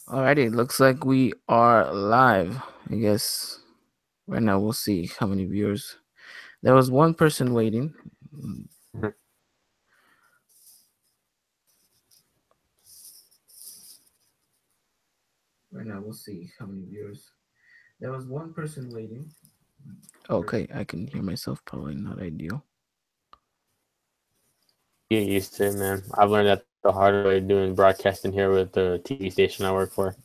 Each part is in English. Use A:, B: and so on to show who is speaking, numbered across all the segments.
A: Alrighty, looks like we are live. I guess right now we'll see how many viewers. There was one person waiting.
B: Mhm.
A: Right now we'll see how many viewers. There was one person waiting. Okay, I can hear myself. Probably not ideal.
B: Get used to it, man. I've learned that the hard way doing broadcasting here with the TV station I work for.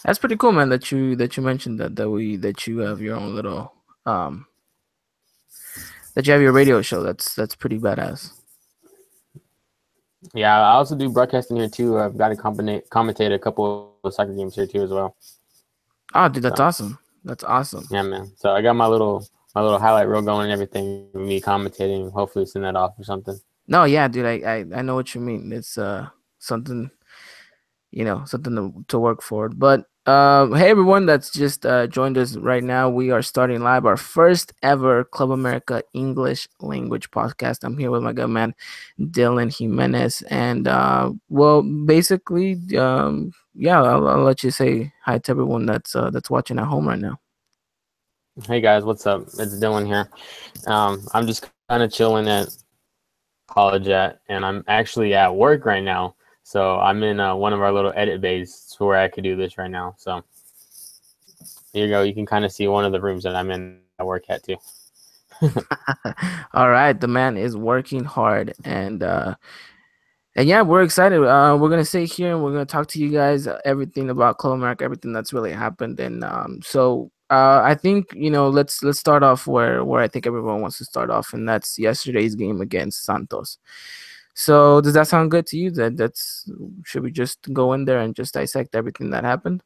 A: That's pretty cool, man. That you mentioned that you have your own little that you have your radio show. That's pretty badass.
B: Yeah, I also do broadcasting here too. I've got to commentate a couple of soccer games here too as well.
A: Oh, dude, that's
B: So
A: awesome. That's awesome.
B: yeah, man. So I got my little highlight reel going and everything. Me commentating. Hopefully send that off or something.
A: No, yeah, dude, I know what you mean. It's something, something to work for. But hey everyone that's just joined us right now. We are starting live our first ever Club America English language podcast. I'm here with my good man Dylan Jimenez, and well, basically, yeah, I'll let you say hi to everyone that's watching at home right now.
B: Hey guys, what's up? It's Dylan here. I'm just kind of chilling at college and I'm actually at work right now. So I'm in one of our little edit bays where I could do this right now. So here you go. You can kind of see one of the rooms that I'm in that I work at too.
A: All right, the man is working hard, and yeah, we're excited. We're gonna stay here and we're gonna talk to you guys everything about Club America, everything that's really happened. And so I think let's start off where I think everyone wants to start off, and that's yesterday's game against Santos. So does that sound good to you? That's should we just go in there and just dissect everything that happened?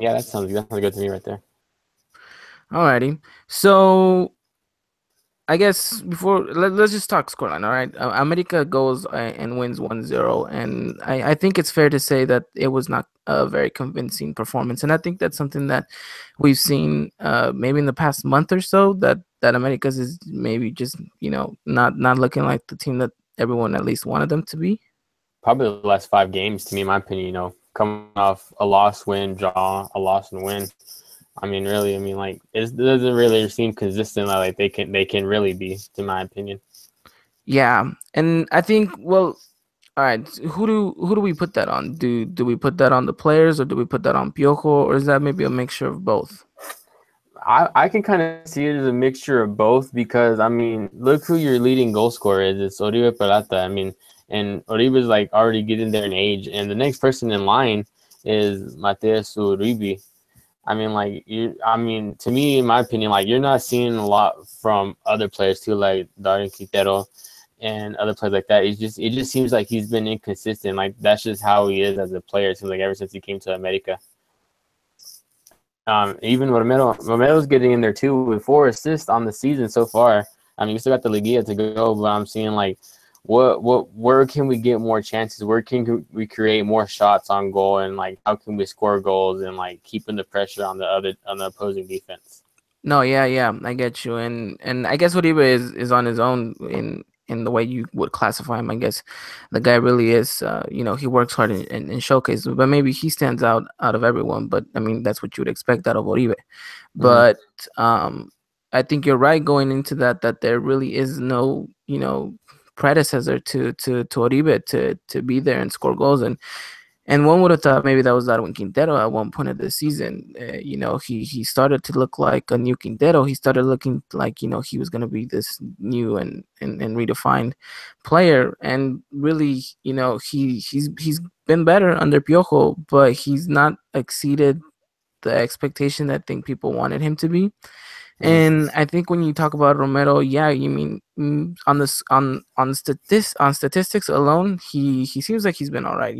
B: Yeah, that sounds good to me right there.
A: Alrighty. So I guess before let's just talk scoreline. All right, America goes and wins 1-0, and I think it's fair to say that it was not a very convincing performance, and I think that's something that we've seen maybe in the past month or so, that America's is maybe just not looking like the team that everyone at least wanted them to be.
B: Probably the last 5 games, to me, in my opinion, coming off a loss, win, draw, a loss, and win. I mean, really, I mean, like it doesn't really seem consistent like they can really be, in my opinion.
A: Yeah, and I think well, all right, who do we put that on? Do we put that on the players or do we put that on Piojo, or is that maybe a mixture of both?
B: I can kind of see it as a mixture of both because I mean, look who your leading goal scorer is. It's Oribe Peralta. I mean, and Oribe's like already getting there in age, and the next person in line is Mateus Uribe. I mean, like I mean, to me, in my opinion, like you're not seeing a lot from other players too, like Darren Quintero and other players like that. It just seems like he's been inconsistent. Like that's just how he is as a player. It seems like ever since he came to America. Even Romero's getting in there too with 4 assists on the season so far. I mean, we still got the Liguilla to go, but I'm seeing like where can we get more chances? Where can we create more shots on goal, and like how can we score goals and like keeping the pressure on the opposing defense?
A: No, yeah, I get you, and I guess Uribe is on his own in the way you would classify him. I guess the guy really is, he works hard in showcase, but maybe he stands out of everyone. But I mean, that's what you would expect out of Uribe.
B: Mm-hmm.
A: But I think you're right going into that there really is no predecessor to Uribe to be there and score goals. And one would have thought maybe that was Darwin Quintero at one point of the season. He started to look like a new Quintero. He started looking like he was going to be this new and redefined player. And really, he's been better under Piojo, but he's not exceeded the expectation that I think people wanted him to be.
B: Mm-hmm.
A: And I think when you talk about Romero, yeah, you mean on this on statistics alone, he seems like he's been all right.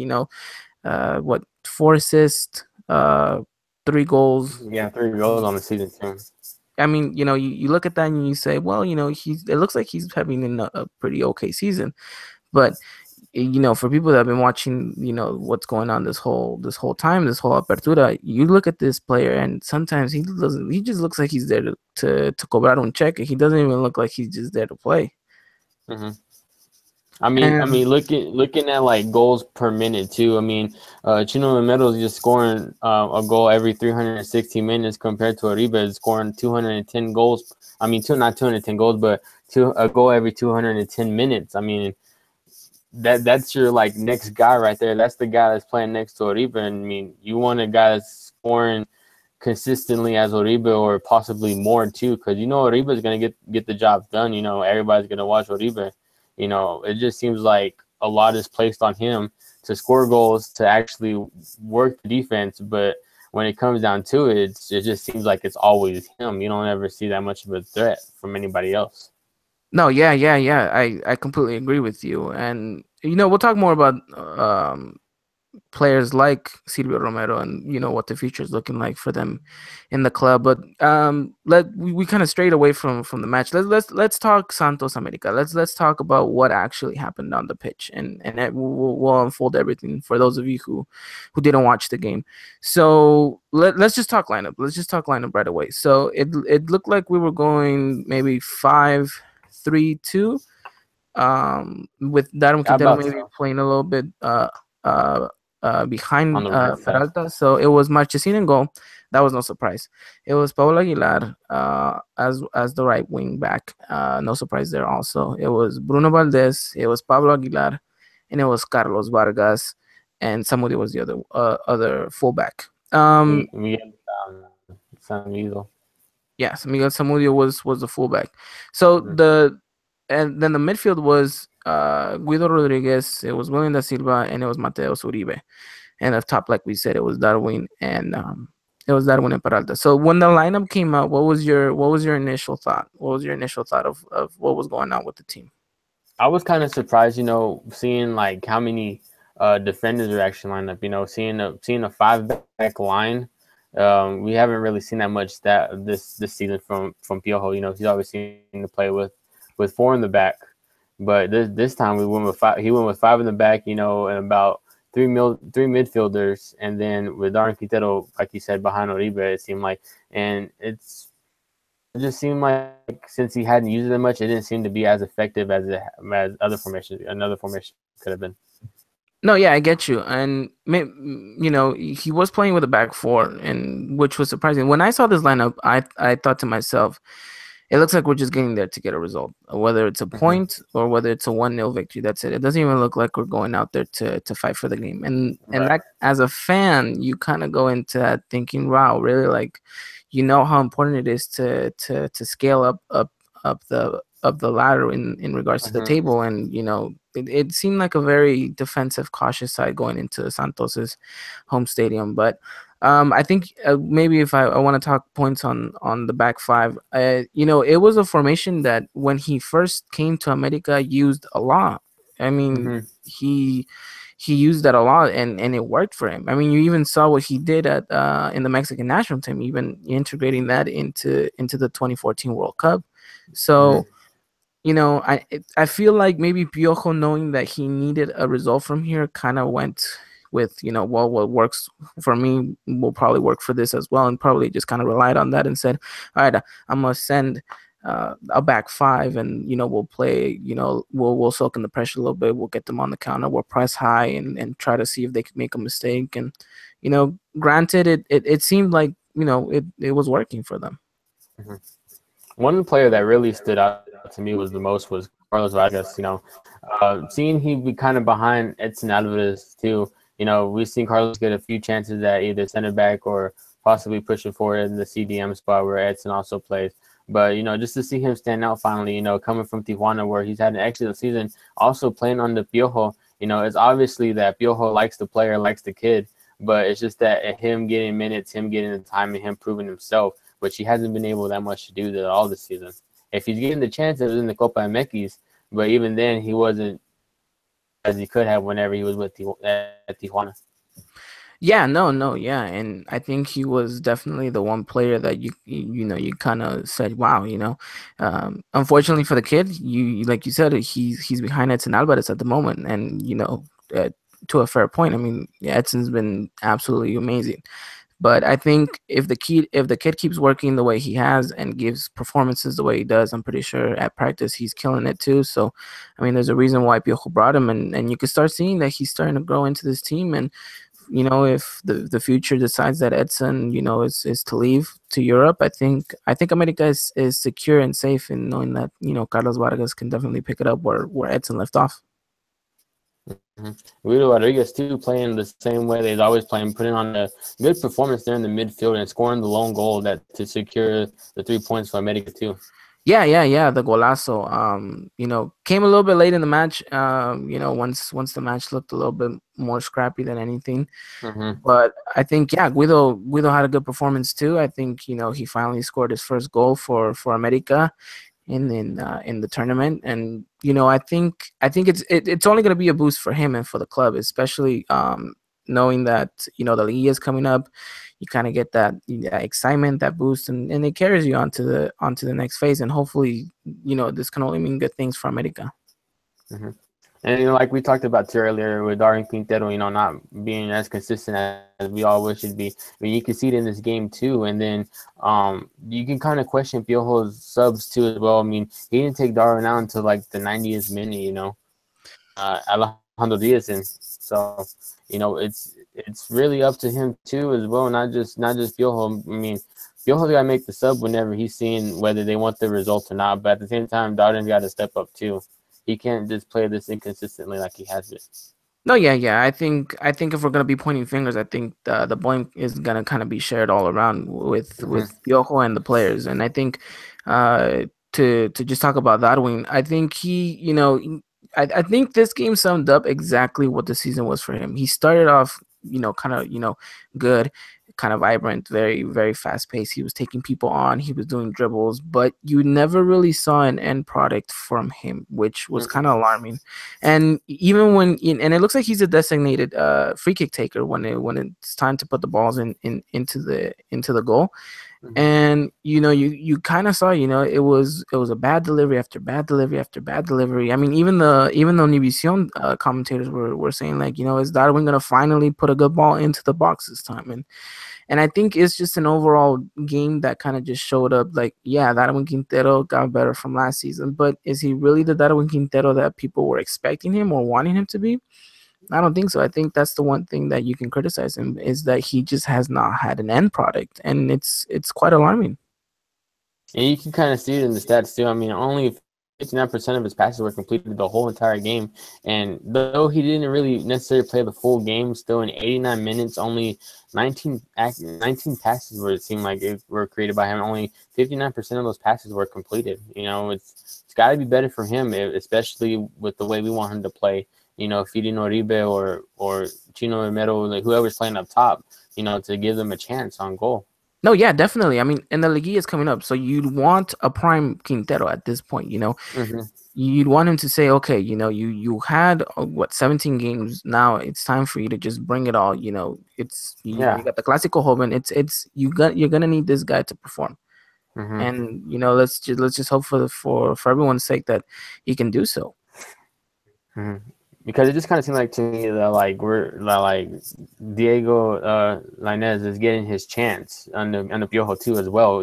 A: What 4 assists, 3 goals.
B: Yeah, 3 goals on the season too.
A: I mean, you look at that and you say, well, it looks like he's having a pretty okay season. But for people that have been watching, what's going on this whole time, this whole apertura, you look at this player and sometimes he just looks like he's there to cobrar un check. He doesn't even look like he's just there to play.
B: Mm-hmm.
A: And
B: looking at like goals per minute too. I mean, Chino Romero is just scoring a goal every 316 minutes compared to Uribe is scoring 210 goals. I mean, not 210 goals, but a goal every 210 minutes. I mean, that's your like next guy right there. That's the guy that's playing next to Uribe. And I mean, you want a guy that's scoring consistently as Uribe or possibly more too, because you know Uribe is gonna get the job done. You know, everybody's gonna watch Uribe. You know, it just seems like a lot is placed on him to score goals, to actually work the defense. But when it comes down to it, it just seems like it's always him. You don't ever see that much of a threat from anybody else.
A: no, yeah. I completely agree with you. And we'll talk more about players like Silvio Romero and what the future is looking like for them in the club. But we kind of strayed away from the match. Let's talk Santos America. Let's talk about what actually happened on the pitch, and we'll unfold everything for those of you who didn't watch the game. So let's just talk lineup. Let's just talk lineup right away. So it looked like we were going maybe 5-3-2. With Darwin
B: How
A: Quintero
B: about
A: maybe
B: so
A: playing a little bit uh,
B: on
A: behind
B: the right side?
A: Peralta. So it was Marchesín in goal. That was no surprise. It was Paulo Aguilar as the right wing back. No surprise there also. It was Bruno Valdez. It was Pablo Aguilar, and it was Carlos Vargas, and Samudio was the other fullback.
B: Miguel San Miguel.
A: Yes, Miguel Samudio was the fullback. So
B: Mhm.
A: and then the midfield was Guido Rodriguez, it was William da Silva, and it was Mateus Uribe. And up top, like we said, it was Darwin and Peralta. So when the lineup came out, what was your initial thought? What was your initial thought of what was going on with the team?
B: I was kind of surprised, seeing like how many defenders are actually lined up. Seeing a five back line. We haven't really seen that much this season from Piojo. He's always seen to play with four in the back, but this time we went with five. He went with five in the back. And about three midfielders, and then with Darwin Quintero, like you said, behind Oribe. It seemed like, and it just seemed like since he hadn't used it that much, it didn't seem to be as effective as other formations. Another formation could have been.
A: No, yeah, I get you. And he was playing with a back four, and which was surprising. When I saw this lineup, I thought to myself, it looks like we're just getting there to get a result, whether it's a
B: Mm-hmm.
A: point or whether it's a 1-0 victory. That's it. It doesn't even look like we're going out there to fight for the game. And
B: Right.
A: that, as a fan, you kind of go into that thinking, wow, really, like, how important it is to scale up the ladder in regards to the
B: Mm-hmm.
A: table. And it seemed like a very defensive, cautious side going into Santos's home stadium. But I think maybe if I want to talk points on the back five, it was a formation that when he first came to America used a lot. I mean,
B: Mm-hmm.
A: he used that a lot, and it worked for him. I mean, you even saw what he did at in the Mexican national team, even integrating that into the 2014 World Cup.
B: Mm-hmm.
A: So I feel like maybe Piojo, knowing that he needed a result from here, kind of went with, well, what works for me will probably work for this as well, and probably just kind of relied on that and said, all right, I'm gonna send a back five, and we'll play, we'll soak in the pressure a little bit, we'll get them on the counter, we'll press high and try to see if they could make a mistake. And granted, it seemed like it was working for them.
B: Mm-hmm. One player that really stood out to me was Carlos Vargas. Seeing he be kind of behind Edson Alvarez too. We've seen Carlos get a few chances at either center back or possibly pushing forward in the CDM spot where Edson also plays. But just to see him stand out finally, coming from Tijuana where he's had an excellent season, also playing on the Piojo. It's obviously that Piojo likes the player, likes the kid, but it's just that him getting minutes, him getting the time, and him proving himself, which he hasn't been able that much to do that all this season. If he's getting the chance, it was in the Copa MX, but even then, he wasn't as he could have whenever he was at Tijuana.
A: Yeah, no, yeah, and I think he was definitely the one player that you kind of said, wow, unfortunately for the kid, like you said, he's behind Edson Alvarez at the moment, and uh, to a fair point, I mean, yeah, Edson's been absolutely amazing. But I think if the kid keeps working the way he has and gives performances the way he does, I'm pretty sure at practice he's killing it too. So, I mean, there's a reason why Piojo brought him, and you can start seeing that he's starting to grow into this team. And if the future decides that Edson, is to leave to Europe, I think America is secure and safe in knowing that Carlos Vargas can definitely pick it up where Edson left off.
B: Guido Rodriguez too, playing the same way they've always playing, putting on a good performance there in the midfield and scoring the lone goal that to secure the 3 points for America too.
A: Yeah. The golazo, came a little bit late in the match. Once the match looked a little bit more scrappy than anything.
B: Mm-hmm.
A: But I think, yeah, Guido had a good performance too. I think he finally scored his first goal for America in the tournament, and I think it's only going to be a boost for him and for the club, especially knowing that the league is coming up. You kind of get that excitement, that boost, and it carries you onto the next phase, and hopefully this can only mean good things for America.
B: Mm-hmm. And like we talked about too earlier with Darwin Quintero, not being as consistent as we all wish it'd be. I mean, you can see it in this game too. And then you can kind of question Piojo's subs too as well. I mean, he didn't take Darwin out until like the 90th minute, Alejandro Diaz, and so it's really up to him too as well. Not just Piojo. I mean, Piojo's got to make the sub whenever he's seeing whether they want the result or not. But at the same time, Darwin's got to step up too. He can't just play this inconsistently like he has been.
A: No, yeah. I think if we're gonna be pointing fingers, I think the blame is gonna kind of be shared all around with
B: Mm-hmm.
A: Piojo and the players. And I think to just talk about Darwin, I think I think this game summed up exactly what the season was for him. He started off kind of good, kind of vibrant, very very fast paced. He was taking people on, he was doing dribbles, but you never really saw an end product from him, which was
B: Mm-hmm.
A: kind of alarming. And even and it looks like he's a designated free kick taker when it's time to put the balls into the goal.
B: Mm-hmm.
A: And you kind of saw, it was a bad delivery after bad delivery after bad delivery. I mean, even though Univision commentators were saying, like, is Darwin gonna finally put a good ball into the box this time? And I think it's just an overall game that kind of just showed up, like, yeah, Darwin Quintero got better from last season, but is he really the Darwin Quintero that people were expecting him or wanting him to be? I don't think so. I think that's the one thing that you can criticize him, is that he just has not had an end product, and it's quite alarming.
B: And you can kind of see it in the stats too. I mean, only 59% of his passes were completed the whole entire game. And though he didn't really necessarily play the full game, still in 89 minutes, only 19 passes were, it seemed like it were created by him. Only 59% of those passes were completed. It's got to be better for him, especially with the way we want him to play. Feeding Oribe or Chino Romero, like whoever's playing up top, to give them a chance on goal.
A: No, yeah, definitely. I mean, and the Liguilla is coming up, so you'd want a prime Quintero at this point.
B: Mm-hmm.
A: You'd want him to say, okay, you had 17 games. Now it's time for you to just bring it all. It's you
B: Yeah.
A: got the Clásico Joven. You're gonna need this guy to perform.
B: Mm-hmm.
A: And let's just hope for everyone's sake that he can do so.
B: Mm-hmm. Because it just kind of seemed like to me that like Diego Lainez is getting his chance on the Piojo too as well.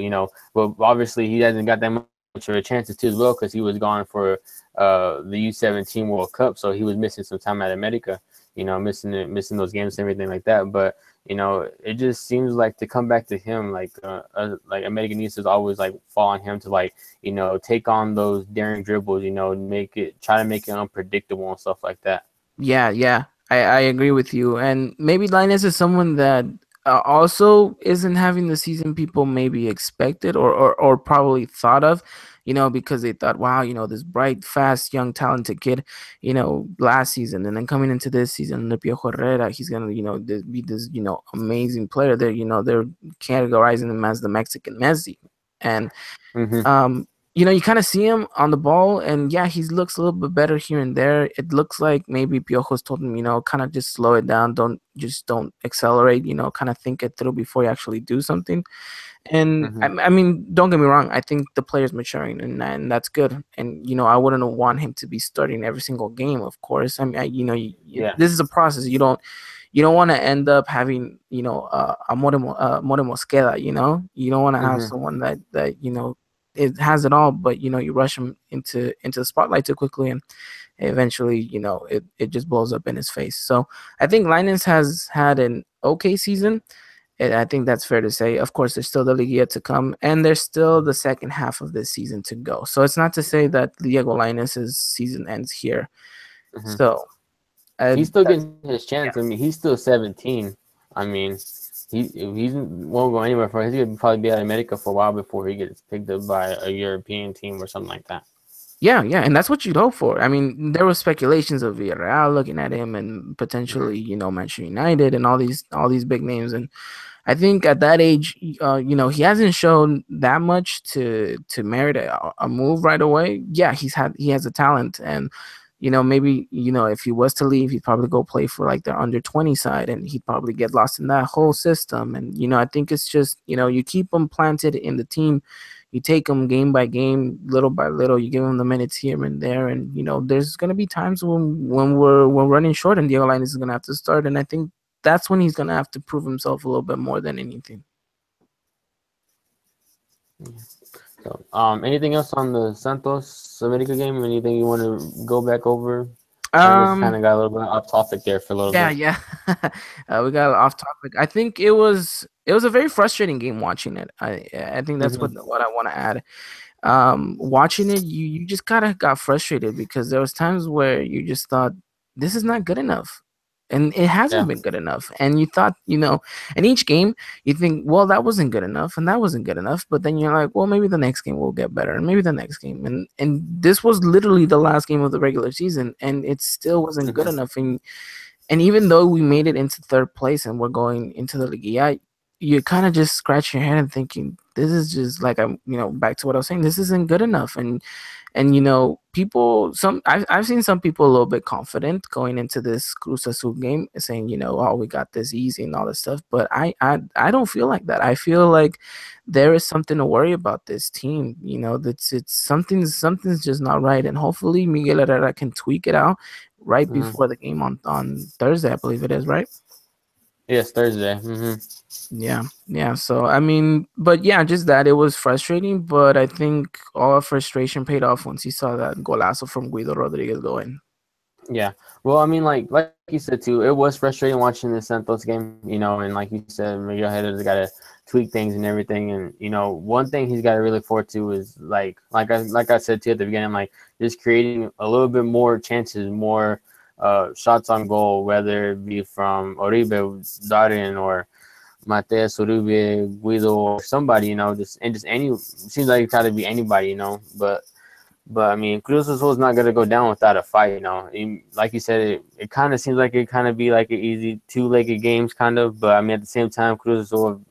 B: But obviously he hasn't got that much of a chance too as well because he was gone for the U17 World Cup, so he was missing some time at America. Missing those games and everything like that. But it just seems like to come back to him, like American needs to always like fall on him to take on those daring dribbles, try to make it unpredictable and stuff like that.
A: Yeah. I agree with you. And maybe Linus is someone that also isn't having the season people maybe expected or probably thought of, because they thought, wow, this bright, fast, young, talented kid, last season, and then coming into this season, the Piojo Herrera, he's gonna, be this, amazing player. They're categorizing him as the Mexican Messi. And
B: Mm-hmm.
A: you kind of see him on the ball, and yeah, he looks a little bit better here and there. It looks like maybe Piojo's told him, kind of just slow it down, don't accelerate, kind of think it through before you actually do something. And
B: Mm-hmm.
A: I mean, don't get me wrong, I think the player's maturing, and that's good. And I wouldn't want him to be starting every single game, of course. I mean,
B: Yeah.
A: this is a process. you don't want to end up having, a More Mosqueda, you don't want to have
B: Hmm.
A: someone that it has it all, but you rush him into the spotlight too quickly, and eventually, it just blows up in his face. So I think Linus has had an okay season. I think that's fair to say. Of course, there's still the Liguilla to come, and there's still the second half of this season to go. So it's not to say that Diego Linus's season ends here.
B: Hmm.
A: So
B: He's still
A: that's
B: getting his
A: yeah.
B: chance. I mean, he's still 17. I mean, he won't go anywhere for. He's gonna probably be out of America for a while before he gets picked up by a European team or something like that.
A: Yeah, yeah, and that's what you'd hope for. I mean, there was speculations of Villarreal looking at him and
B: Hmm.
A: potentially, Manchester United and all these big names. And I think at that age, he hasn't shown that much to merit a move right away. Yeah, he has a talent, and maybe if he was to leave, he'd probably go play for like their under 20 side, and he'd probably get lost in that whole system. And I think it's just you keep him planted in the team, you take him game by game, little by little, you give him the minutes here and there, and there's gonna be times when we're running short, and Diego Lainez is gonna have to start, and I think that's when he's gonna have to prove himself a little bit more than anything.
B: So, anything else on the Santos America game? Anything you want to go back over? I know we kind
A: Um,
B: of got a little bit off topic there for a little
A: yeah,
B: bit.
A: yeah. We got off topic. I think it was a very frustrating game watching it. I think that's what
B: Hmm.
A: what I want to add. Watching it, you just kind of got frustrated because there was times where you just thought this is not good enough, and it hasn't
B: Yeah.
A: been good enough, and you thought, in each game you think, well, that wasn't good enough and that wasn't good enough, but then you're like, well, maybe the next game will get better, and maybe the next game, and this was literally the last game of the regular season, and it still wasn't good
B: Hmm.
A: enough. And even though we made it into third place and we're going into the Liguilla, you kind of just scratch your head and thinking, this is just like, I'm, back to what I was saying, this isn't good enough. And people, I've seen some people a little bit confident going into this Cruz Azul game, saying, oh, we got this easy and all this stuff. But I don't feel like that. I feel like there is something to worry about this team. That's it's something's just not right. And hopefully Miguel Herrera can tweak it out right
B: Hmm.
A: before the game on Thursday, I believe it is, right?
B: Yes, Thursday. Hmm.
A: Yeah, yeah. So I mean, but yeah, just that it was frustrating, but I think all our frustration paid off once he saw that golazo from Guido Rodriguez going.
B: Yeah. Well, I mean, like you said too, it was frustrating watching the Santos game, and like you said, Miguel Herrera's got to tweak things and everything. And one thing he's got to really look forward to is like I said too at the beginning, like just creating a little bit more chances, more shots on goal, whether it be from Oribe, Darin, or Mateus Uribe, Guido, or somebody, just any. Seems like it's got to be anybody, But I mean, Cruz Azul is not gonna go down without a fight. Like you said, it kind of seems like it kind of be like an easy two-legged games, kind of. But I mean, at the same time, Cruz Azul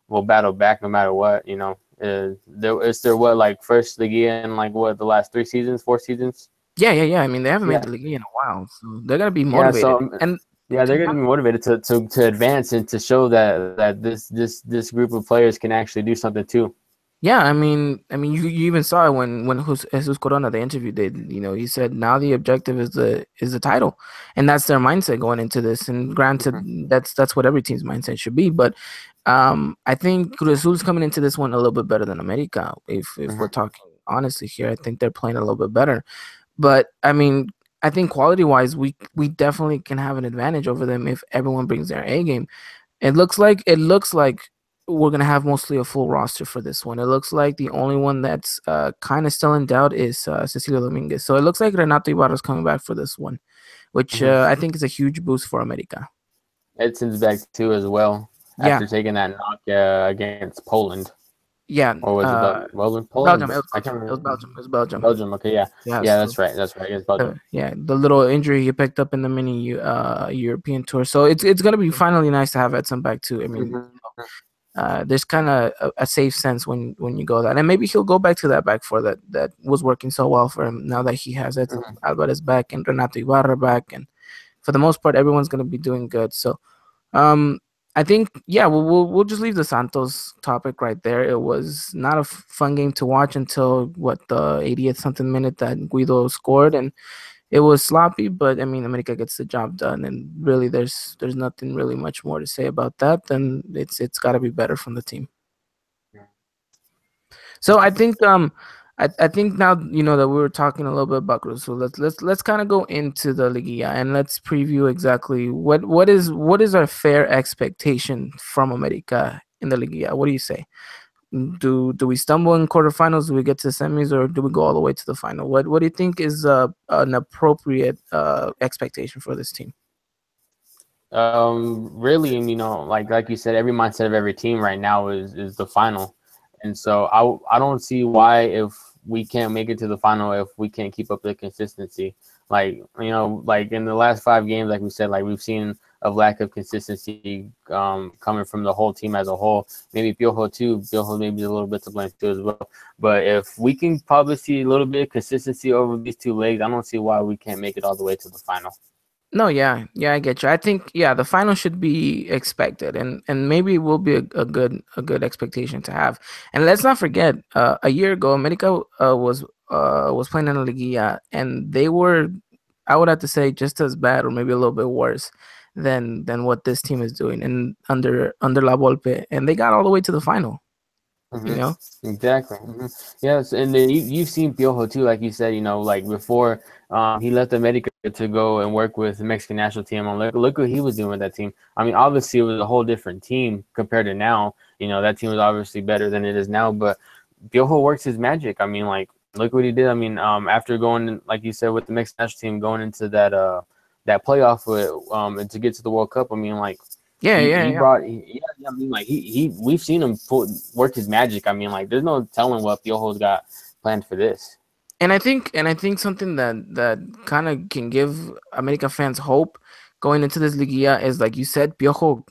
B: will battle back no matter what. It's their what, like first league in like what, the last 3 seasons, 4 seasons.
A: Yeah, yeah, yeah. I mean, they haven't made
B: Yeah,
A: the league in a while, so they're gonna be
B: yeah. So
A: motivated. And
B: yeah,
A: to
B: they're
A: be
B: gonna be motivated to advance and to show that this group of players can actually do something too.
A: Yeah, I mean, you even saw it when Jesus Corona, the interview did. He said now the objective is the title, and that's their mindset going into this. And granted,
B: Hmm.
A: that's what every team's mindset should be. But I think Cruz Azul's coming into this one a little bit better than America. If we're
B: Hmm.
A: talking honestly here, I think they're playing a little bit better. But I mean, I think quality wise, we definitely can have an advantage over them if everyone brings their A game. It looks like we're gonna have mostly a full roster for this one. It looks like the only one that's kind of still in doubt is Cecilio Dominguez. So it looks like Renato Ibarra's coming back for this one, which
B: Hmm.
A: I think is a huge boost for America.
B: Edson's back too as well
A: Yeah,
B: after taking that knock against Poland.
A: yeah.
B: Or was it Poland?
A: Belgium.
B: Poland?
A: It was
B: I can't
A: Belgium. It was
B: remember.
A: Belgium. It was Belgium.
B: Belgium. Okay, yeah,
A: Yeah.
B: yeah,
A: So
B: that's right. That's right. Against Belgium.
A: yeah, the little injury he picked up in the mini European tour. So it's gonna be finally nice to have Edson back too. I mean,
B: Hmm.
A: there's kind of a safe sense when you go that, and maybe he'll go back to that back four that was working so well for him. Now that he has Edson
B: Hmm.
A: Alvarez back and Renato Ibarra back, and for the most part, everyone's gonna be doing good. So, um, I think yeah, we'll just leave the Santos topic right there. It was not a fun game to watch until what the 80th something minute that Guido scored, and it was sloppy, but I mean, America gets the job done, and really, there's nothing really much more to say about that. Then it's got to be better from the team. So I think now that we were talking a little bit about Cruz, so let's kind of go into the Liguilla and let's preview exactly what is our fair expectation from America in the Liguilla. What do you say? Do we stumble in quarterfinals? Do we get to the semis, or do we go all the way to the final? What do you think is an appropriate expectation for this team?
B: Really, like you said, every mindset of every team right now is the final, and so I don't see why if we can't make it to the final if we can't keep up the consistency. Like in the last 5 games, like we said, like we've seen a lack of consistency coming from the whole team as a whole. Maybe Piojo too. Piojo maybe a little bit to blame too as well. But if we can probably see a little bit of consistency over these 2 legs, I don't see why we can't make it all the way to the final.
A: No, yeah, I get you. I think the final should be expected, and maybe it will be a good expectation to have. And let's not forget, a year ago, America was playing in the Liguilla, and they were, I would have to say, just as bad or maybe a little bit worse than what this team is doing, and under La Volpe, and they got all the way to the final. You
B: Hmm.
A: know.
B: Exactly. Yes, and then you've seen Piojo too, like you said, like before he left America to go and work with the Mexican national team. And look what he was doing with that team. I mean, obviously it was a whole different team compared to now. That team was obviously better than it is now, but Piojo works his magic. I mean, like look what he did. I mean, after going, like you said, with the Mexican national team going into that playoff with and to get to the World Cup. I mean, like
A: Yeah,
B: he
A: yeah,
B: brought yeah, I mean like he we've seen him work his magic. I mean like there's no telling what Piojo's got planned for this.
A: And I think something that kind of can give America fans hope going into this Liguilla is, like you said, Piojo.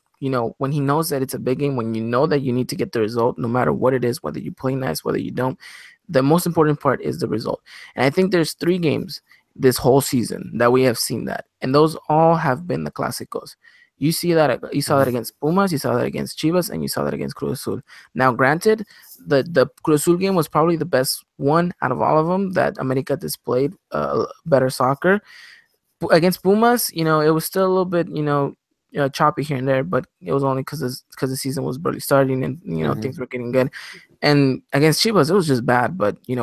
A: When he knows that it's a big game, when you know that you need to get the result, no matter what it is, whether you play nice, whether you don't, the most important part is the result. And I think there's 3 games this whole season that we have seen that, and those all have been the clásicos. You saw that
B: Mm-hmm.
A: against Pumas, you saw that against Chivas, and you saw that against Cruz Azul. Now, granted, the Cruz Azul game was probably the best one out of all of them that America displayed better soccer. Against Pumas, it was still a little bit, choppy here and there, but it was only because the season was barely starting and
B: Mm-hmm.
A: things were getting good. And against Chivas, it was just bad, but he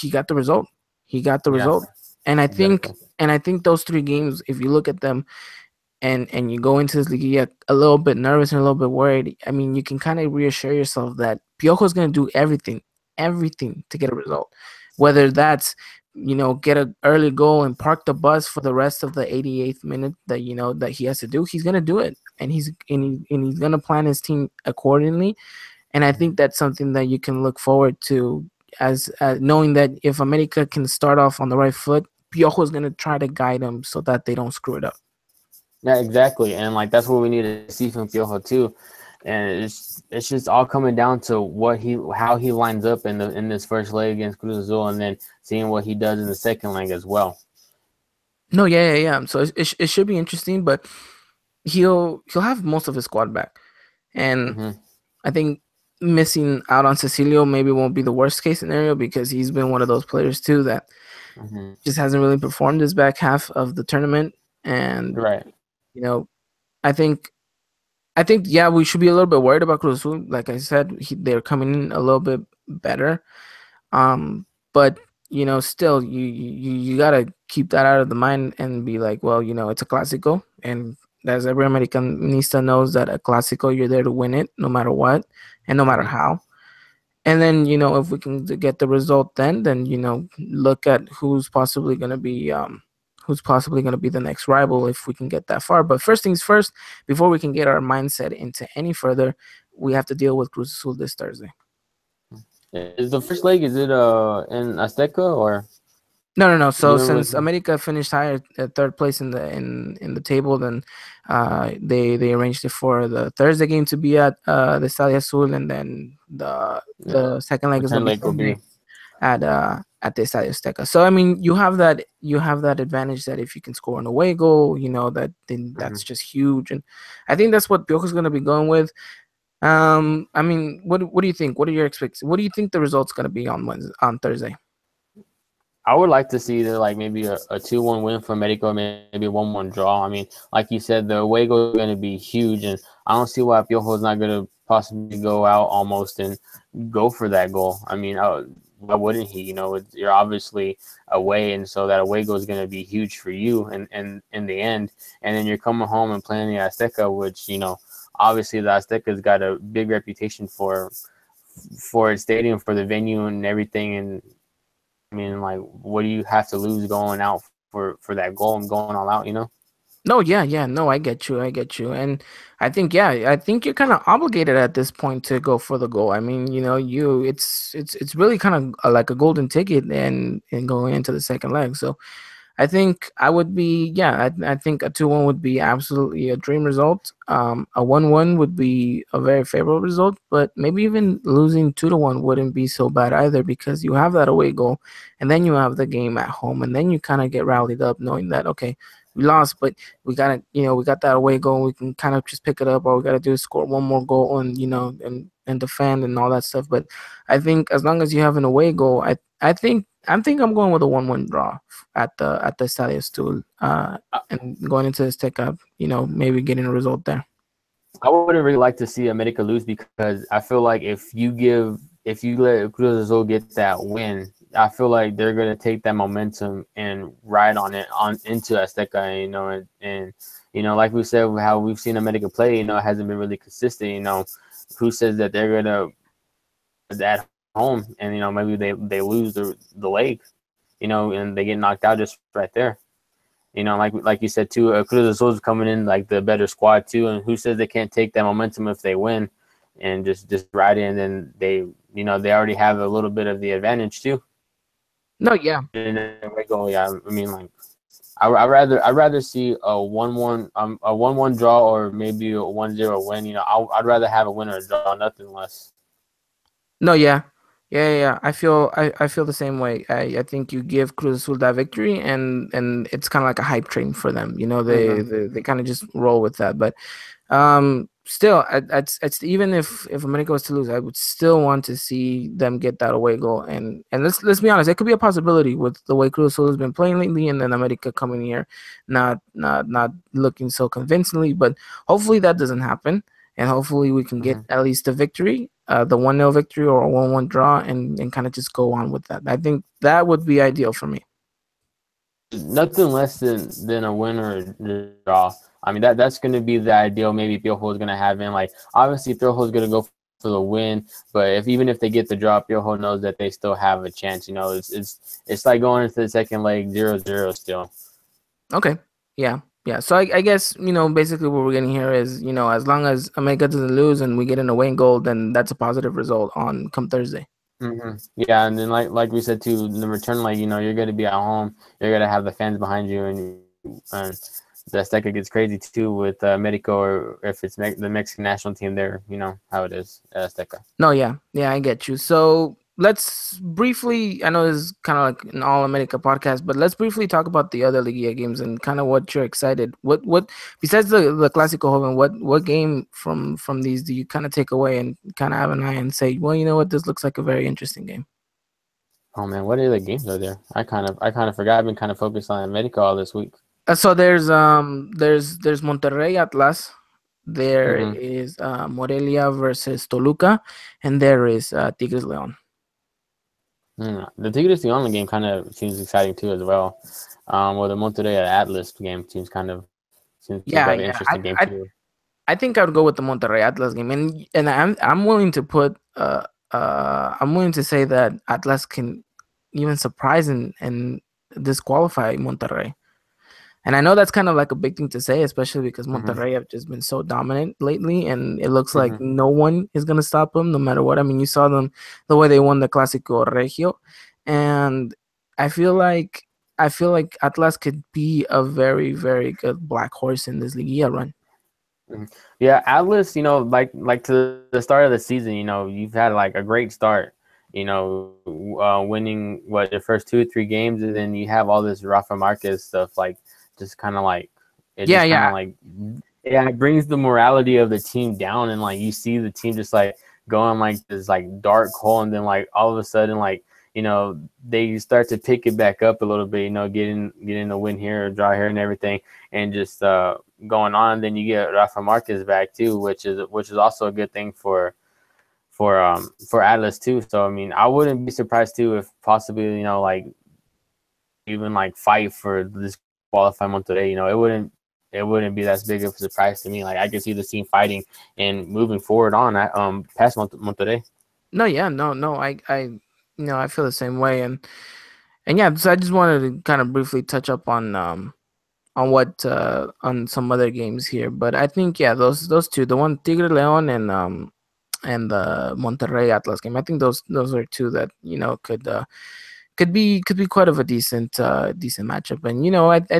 A: got the result. He got the
B: Yeah,
A: result, and I think
B: exactly.
A: and I think those 3 games, if you look at them and you go into this league a little bit nervous and a little bit worried, I mean, you can kind of reassure yourself that Piojo is going to do everything to get a result, whether that's get an early goal and park the bus for the rest of the 88th minute that he has to do. He's going to do it, and he's going to plan his team accordingly. And I think that's something that you can look forward to, as knowing that if America can start off on the right foot, Piojo is going to try to guide them so that they don't screw it up.
B: Yeah, exactly. And like that's what we need to see from Piojo too. And it's just all coming down to how he lines up in this first leg against Cruz Azul, and then seeing what he does in the second leg as well.
A: No, yeah. So it should be interesting, but he'll have most of his squad back, and
B: Hmm.
A: I think missing out on Cecilio maybe won't be the worst case scenario, because he's been one of those players too that
B: Hmm.
A: just hasn't really performed his back half of the tournament. And
B: Right.
A: you know, I think yeah, we should be a little bit worried about Cruz Azul. Like I said, they're coming in a little bit better. But still, you gotta keep that out of the mind and be like, well, it's a clásico, and as every Americanista knows, that a clásico, you're there to win it, no matter what, and no matter
B: Hmm.
A: how. And then if we can get the result, then look at who's possibly gonna be the next rival if we can get that far. But first things first, before we can get our mindset into any further, we have to deal with Cruz Azul this Thursday.
B: Is the first leg, is it in Azteca or
A: No.
B: do you
A: So
B: remember
A: since America finished higher at third place in the table, then they arranged it for the Thursday game to be at the Estadio Azul, and then the second leg is
B: return
A: gonna be
B: leg will
A: Sunday
B: be?
A: at the Estadio Azteca. So I mean, you have that advantage that if you can score an away goal, then that's
B: Hmm.
A: just huge, and I think that's what Piojo's gonna be going with. I mean, what do you think? What are your expectations? What do you think the result's gonna be on Thursday?
B: I would like to see like maybe a 2-1 win for Medico, maybe a 1-1 draw. I mean, like you said, the away goal is going to be huge, and I don't see why Piojo is not going to possibly go out almost and go for that goal. I mean, why wouldn't he? You're obviously away, and so that away goal is going to be huge for you, and in the end, and then you're coming home and playing the Azteca, which obviously the Azteca's got a big reputation for its stadium, for the venue and everything, and I mean, like, what do you have to lose going out for that goal and going all out?
A: No, yeah, yeah, no, I get you, and I think, yeah, I think you're kind of obligated at this point to go for the goal. I mean, it's really kind of like a golden ticket, and going into the second leg. So I think I would be, yeah, I think a 2-1 would be absolutely a dream result. A 1-1 would be a very favorable result, but maybe even losing 2-1 wouldn't be so bad either, because you have that away goal, and then you have the game at home, and then you kind of get rallied up knowing that, okay, we lost, but we got that away goal. We can kind of just pick it up. All we got to do is score one more goal and defend and all that stuff. But I think as long as you have an away goal, I think I'm going with a 1-1 draw at the Estadio Stool, and going into this Tech Up, maybe getting a result there.
B: I wouldn't really like to see America lose because I feel like if you let Cruz Azul get that win, I feel like they're gonna take that momentum and ride on it on into Azteca, and like we said, how we've seen America play, it hasn't been really consistent. Who says that they're gonna at home and maybe they lose the leg, and they get knocked out just right there. Like you said too, Cruz Azul is coming in like the better squad too, and who says they can't take that momentum if they win, and just ride in, and they they already have a little bit of the advantage too.
A: No, yeah.
B: And then we go, yeah. I mean, like, I'd rather see a 1-1 draw or maybe a 1-0 win. I'd rather have a win or a draw, nothing less.
A: No, yeah. Yeah, yeah, yeah. I feel the same way. I think you give Cruz Azul that victory, and it's kind of like a hype train for them. They
B: Mm-hmm.
A: they, they kind of just roll with that. But still, it's even if America was to lose, I would still want to see them get that away goal. And let's be honest, it could be a possibility with the way Cruz Azul has been playing lately, and then America coming here, not looking so convincingly. But hopefully that doesn't happen, and hopefully we can get
B: Mm-hmm.
A: at least a victory, the 1-0 victory or a 1-1 draw, and kind of just go on with that. I think that would be ideal for me.
B: Nothing less than a win or a draw. I mean, that's going to be the ideal. Maybe Piojo is going to have in, like, obviously Piojo is going to go for the win, but even if they get the draw, Piojo knows that they still have a chance. It's like going into the second leg 0-0 still.
A: Okay. Yeah. Yeah. So I guess, basically what we're getting here is, as long as America doesn't lose and we get an away goal, then that's a positive result on come Thursday.
B: Mm-hmm. Yeah, and then like we said too, in the return leg, you're going to be at home, you're going to have the fans behind you, and the Azteca gets crazy too with Mexico, or if it's the Mexican national team there, how it is at Azteca.
A: No, yeah. Yeah, I get you. So let's briefly, I know this is kind of like an all America podcast, but let's briefly talk about the other Liguilla games and kind of what you're excited. What besides the Clásico Joven, what game from these do you kind of take away and kind of have an eye and say, well, you know what, this looks like a very interesting game.
B: Oh man, what other games are there? I kind of forgot. I've been kind of focused on Mexico all this week.
A: So there's Monterrey Atlas, there
B: Mm-hmm.
A: is Morelia versus Toluca, and there is Tigres León.
B: The Tigres the only game kind of seems exciting too as well. Well, the Monterrey Atlas game seems like
A: Yeah,
B: an
A: yeah.
B: interesting game too.
A: I think I would go with the Monterrey Atlas game, and I'm willing to put I'm willing to say that Atlas can even surprise and disqualify Monterrey. And I know that's kind of like a big thing to say, especially because
B: Mm-hmm.
A: Monterrey have just been so dominant lately, and it looks like
B: Mm-hmm.
A: no one is gonna stop them, no matter what. I mean, you saw them the way they won the Clásico Regio, and I feel like Atlas could be a very, very good black horse in this Liguilla run.
B: Mhm. Yeah, Atlas, like to the start of the season, you've had like a great start, winning what the first 2 or 3 games, and then you have all this Rafa Marquez stuff, like just kind of like it
A: Yeah,
B: just kind
A: yeah.
B: of like yeah, it brings the morality of the team down, and like you see the team just like going like this like dark hole, and then like all of a sudden like they start to pick it back up a little bit, getting a win here, a draw here, and everything, and just going on. Then you get Rafa Marquez back too, which is also a good thing for Atlas too. So I mean, I wouldn't be surprised too if possibly like even like fight for this qualify Monterrey. It wouldn't be that big of a surprise to me. Like I could see the team fighting and moving forward on past Monterrey.
A: No, yeah, no. I feel the same way, and yeah. So I just wanted to kind of briefly touch up on what on some other games here, but I think yeah, those two, the one Tigre León and the Monterrey Atlas game. I think those are two that could be quite of a decent matchup. And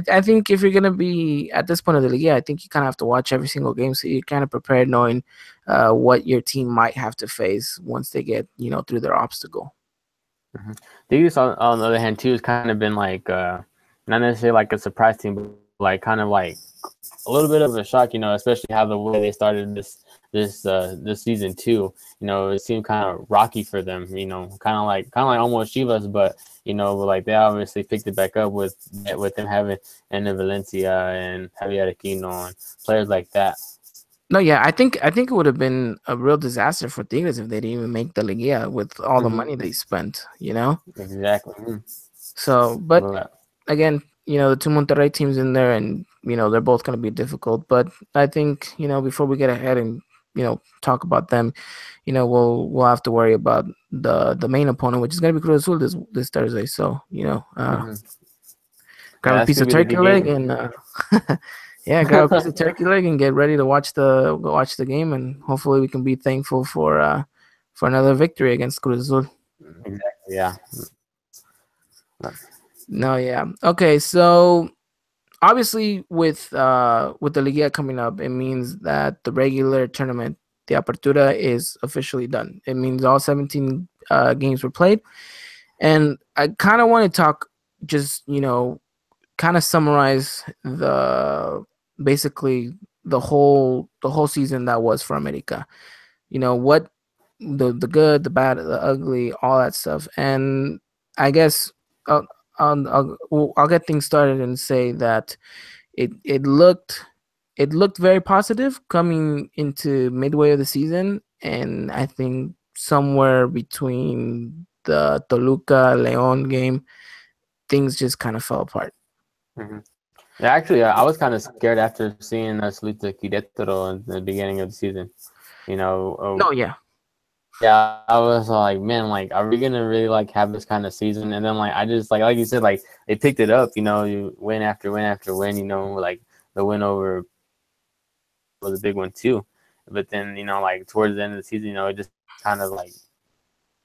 A: I think if you're gonna be at this point of the league, I think you kind of have to watch every single game so you're kind of prepared, knowing what your team might have to face once they get through their obstacle.
B: Mm-hmm. Tigres on the other hand too has kind of been like not necessarily like a surprise team, but like kind of like a little bit of a shock, especially how the way they started this season too. It seemed kind of rocky for them, kind of like almost Chivas, but like they obviously picked it back up with them having Ene Valencia and Javier Aquino and players like that.
A: No, yeah, I think it would have been a real disaster for Tigres if they didn't even make the Liguilla with all the money they spent.
B: Exactly.
A: So, but again, the two Monterrey teams in there, and they're both going to be difficult. But I think before we get ahead and talk about them, we'll have to worry about the main opponent, which is going to be Cruz Azul this Thursday. So grab a piece of turkey leg and yeah, grab a piece of turkey leg and get ready to watch the game, and hopefully we can be thankful for another victory against Cruz Azul.
B: Exactly. Yeah.
A: No, yeah. Okay, so obviously with the Liguilla coming up, it means that the regular tournament, the Apertura, is officially done. It means all 17 games were played, and I kind of want to talk, just kind of summarize basically the whole season that was for America. What the good, the bad, the ugly, all that stuff, and I guess I'll get things started and say that it looked very positive coming into midway of the season, and I think somewhere between the Toluca León game, things just kind of fell apart.
B: Mm-hmm. Yeah, actually, I was kind of scared after seeing us lose to Querétaro in the beginning of the season.
A: No, yeah.
B: Yeah, I was like, man, like, are we gonna really like have this kind of season? And then like, I just like you said, like they picked it up. You win after win after win. Like the win over was a big one too. But then like towards the end of the season, it just kind of like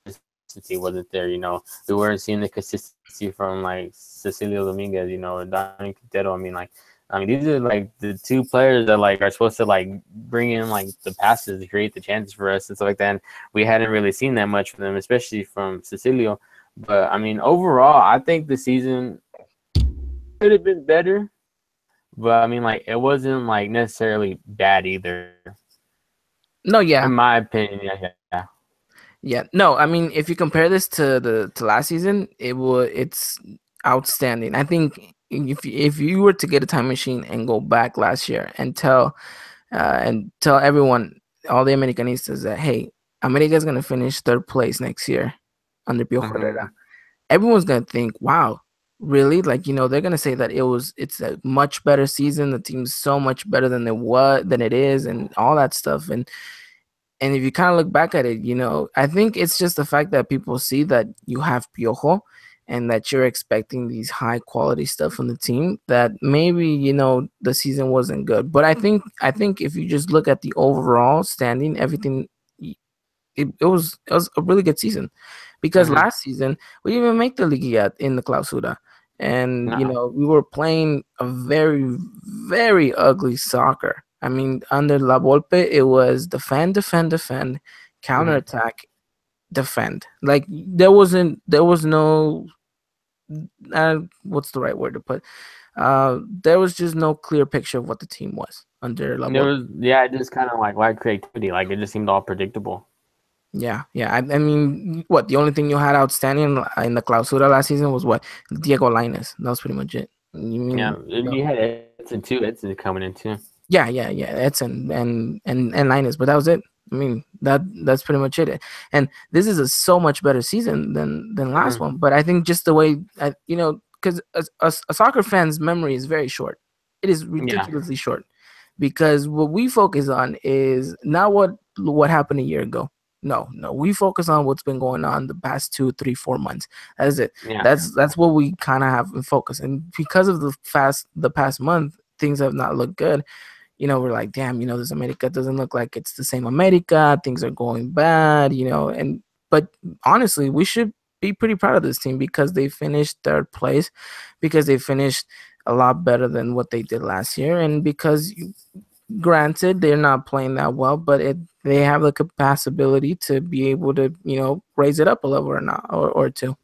B: consistency wasn't there. We weren't seeing the consistency from like Cecilio Dominguez, Donny Quintero. I mean, these are like the two players that like are supposed to like bring in like the passes to create the chances for us and stuff like that. And we hadn't really seen that much from them, especially from Cecilio. But I mean, overall, I think the season could have been better. But I mean, like it wasn't like necessarily bad either.
A: No, yeah.
B: In my opinion, yeah.
A: Yeah, no, I mean, if you compare this to last season, it's outstanding. I think if you were to get a time machine and go back last year and tell everyone, all the Americanistas, that hey, America is gonna finish third place next year under Pio Herrera, everyone's gonna think, wow, really? Like they're gonna say that it's a much better season. The team's so much better than it is, and all that stuff. And if you kind of look back at it, I think it's just the fact that people see that you have Piojo and that you're expecting these high quality stuff from the team, that maybe, the season wasn't good. But I think if you just look at the overall standing, everything, it was a really good season, because last season we didn't even make the Liguilla in the Clausura. And, we were playing a very, very ugly soccer. I mean, under La Volpe, it was defend, counterattack, defend. Like there was no, what's the right word to put? There was just no clear picture of what the team was under La Volpe.
B: It just kind of like lacked creativity. Like it just seemed all predictable.
A: Yeah. I mean, what the only thing you had outstanding in the Clausura last season was what Diego Lainez. That was pretty much it. You
B: Yeah,
A: mean,
B: and you had Edson too. Edson coming in too.
A: yeah. That's and Linus, but that was it. I mean that's pretty much it. And this is a so much better season than last
B: Hmm.
A: one. But I think just the way because a soccer fan's memory is very short. It is
B: Yeah,
A: ridiculously short because what we focus on is not what happened a year ago. No, we focus on what's been going on the past 2, 3, 4 months. That's it.
B: yeah.
A: That's what we kind of have in focus. And because of the past month, things have not looked good. We're like, damn, this America doesn't look like it's the same America. Things are going bad, and but honestly, we should be pretty proud of this team because they finished third place, because they finished a lot better than what they did last year, and because granted they're not playing that well, but they have the capacity to be able to, raise it up a level or not or two.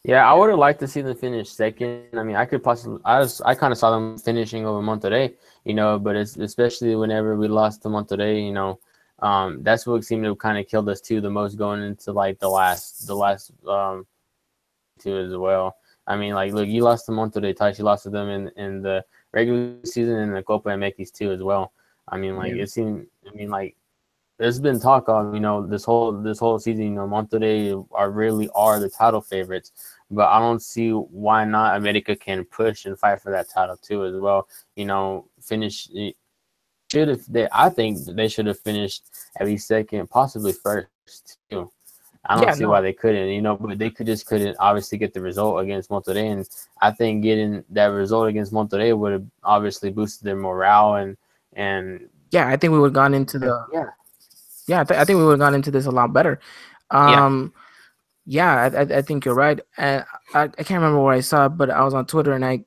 B: Yeah, I would have liked to see them finish second. I mean, I could possibly, I kind of saw them finishing over Monterrey, but it's especially whenever we lost to Monterrey, that's what seemed to kind of killed us too the most going into like the last two as well. I mean, like, look, you lost to Monterrey, Twice. You lost to them in the regular season and the Copa MX too as well. I mean, like
A: Yeah.
B: it seemed. I mean, like there's been talk of this whole season, Monterrey are the title favorites, but I don't see why not America can push and fight for that title too as well. Finish should have they I think they should have finished at least second, possibly first too. I don't
A: Yeah,
B: see why
A: no.
B: they couldn't, but they couldn't obviously get the result against Monterrey, and I think getting that result against Monterrey would have obviously boosted their morale and
A: Yeah, I think we would have gone into the
B: yeah.
A: yeah, I think we would have gone into this a lot better.
B: Yeah.
A: Um Yeah, I think you're right. And I can't remember where I saw it, but I was on Twitter and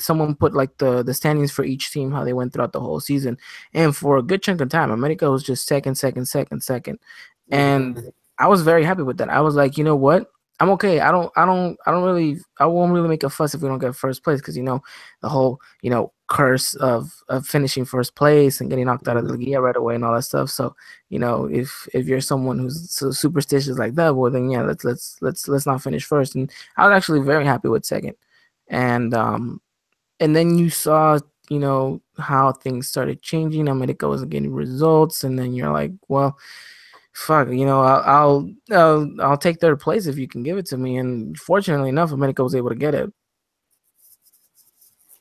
A: someone put like the standings for each team, how they went throughout the whole season. And for a good chunk of time, America was just second, second, second, second. And
B: Hmm.
A: I was very happy with that. I was like, you know what? I'm okay. I won't really make a fuss if we don't get first place because the whole curse of finishing first place and getting knocked out of the
B: Hmm.
A: Liguilla right away and all that stuff. So if you're someone who's so superstitious like that, well then yeah, let's not finish first. And I was actually very happy with second. And then you saw how things started changing. America wasn't getting results, and then you're like, well, fuck, I'll take third place if you can give it to me. And fortunately enough, America was able to get it.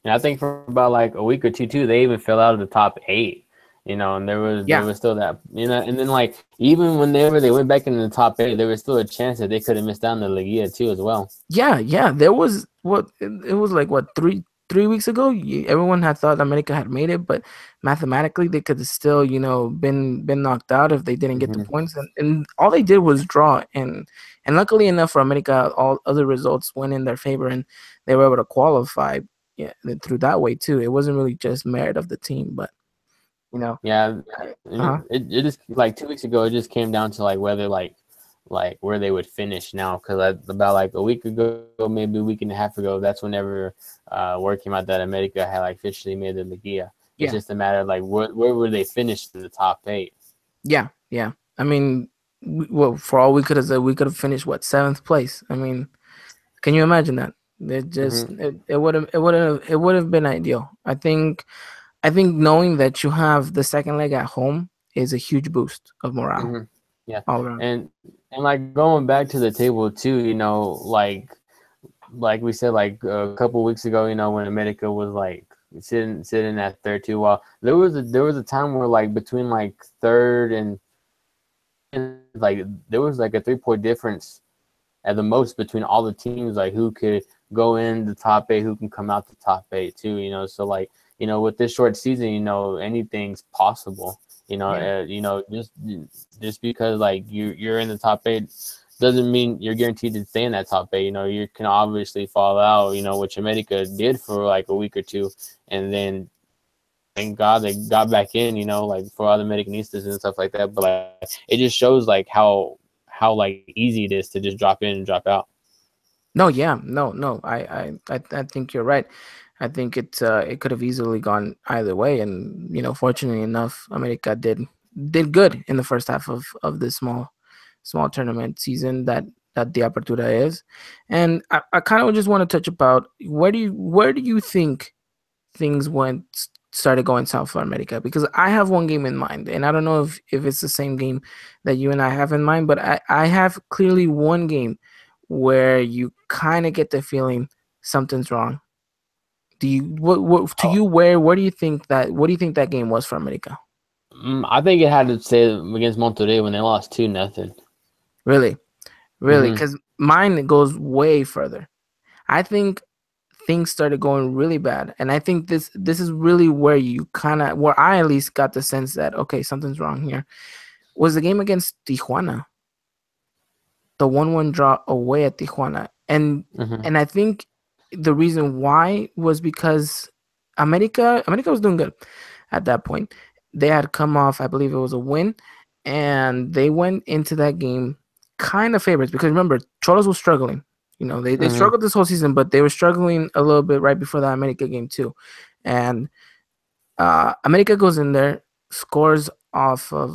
B: And I think for about like a week or two too, they even fell out of the top eight. And there
A: Yeah,
B: was still that, and then like even whenever they went back into the top eight, there was still a chance that they could have missed out on the Liguilla too as well.
A: yeah. There was it was like what 3 weeks ago. Everyone had thought America had made it, but mathematically they could have still been knocked out if they didn't get the
B: Hmm.
A: points. And all they did was draw. And luckily enough for America, all other results went in their favor, and they were able to qualify. Yeah, through that way too. It wasn't really just merit of the team, but you know,
B: Yeah, I
A: uh huh.
B: mean, it just like 2 weeks ago, it just came down to like whether like where they would finish now. Because about like a week ago, maybe a week and a half ago, that's whenever word came out that America had like officially made the Liguilla. It's
A: Yeah,
B: just a matter of like where would they finish in the top eight.
A: yeah. I mean, well, for all we could have said, we could have finished what, seventh place. I mean, can you imagine that?
B: Hmm.
A: It would have been ideal. I think knowing that you have the second leg at home is a huge boost of morale
B: Hmm. Yeah,
A: all around.
B: and like going back to the table too, like we said like a couple weeks ago, when America was like sitting at third too. Well, there was a time where like between like third and like there was like a 3 point difference at the most between all the teams, like who could go in the top eight, who can come out the top eight too. So like with this short season, anything's possible.
A: Yeah.
B: Just because like you're in the top eight doesn't mean you're guaranteed to stay in that top eight. You can obviously fall out. Which America did for like a week or two, and then thank God they got back in. Like for other Americanistas and stuff like that. But like it just shows like how like easy it is to just drop in and drop out.
A: No, yeah, no. I think you're right. I think it could have easily gone either way, and fortunately enough, America did did good in the first half of this small tournament season that the Apertura is. And I kind of just want to touch about where do you think things started going south for America? Because I have one game in mind, and I don't know if it's the same game that you and I have in mind, but I have clearly one game where you kind of get the feeling something's wrong. Do you what to
B: Oh,
A: you where do you think that what do you think that game was for America?
B: I think it had to say against Monterrey when they lost 2-0.
A: Really, really,
B: Mm-hmm.
A: because mine goes way further. I think things started going really bad, and I think this is really where I at least got the sense that okay, something's wrong here. Was the game against Tijuana, the 1-1 draw away at Tijuana,
B: Mm-hmm.
A: and I think the reason why was because America was doing good at that point. They had come off, I believe it was a win, and they went into that game kind of favorites because remember, Cholos was struggling. They
B: Mm-hmm.
A: struggled this whole season, but they were struggling a little bit right before the America game too. And America goes in there, scores off of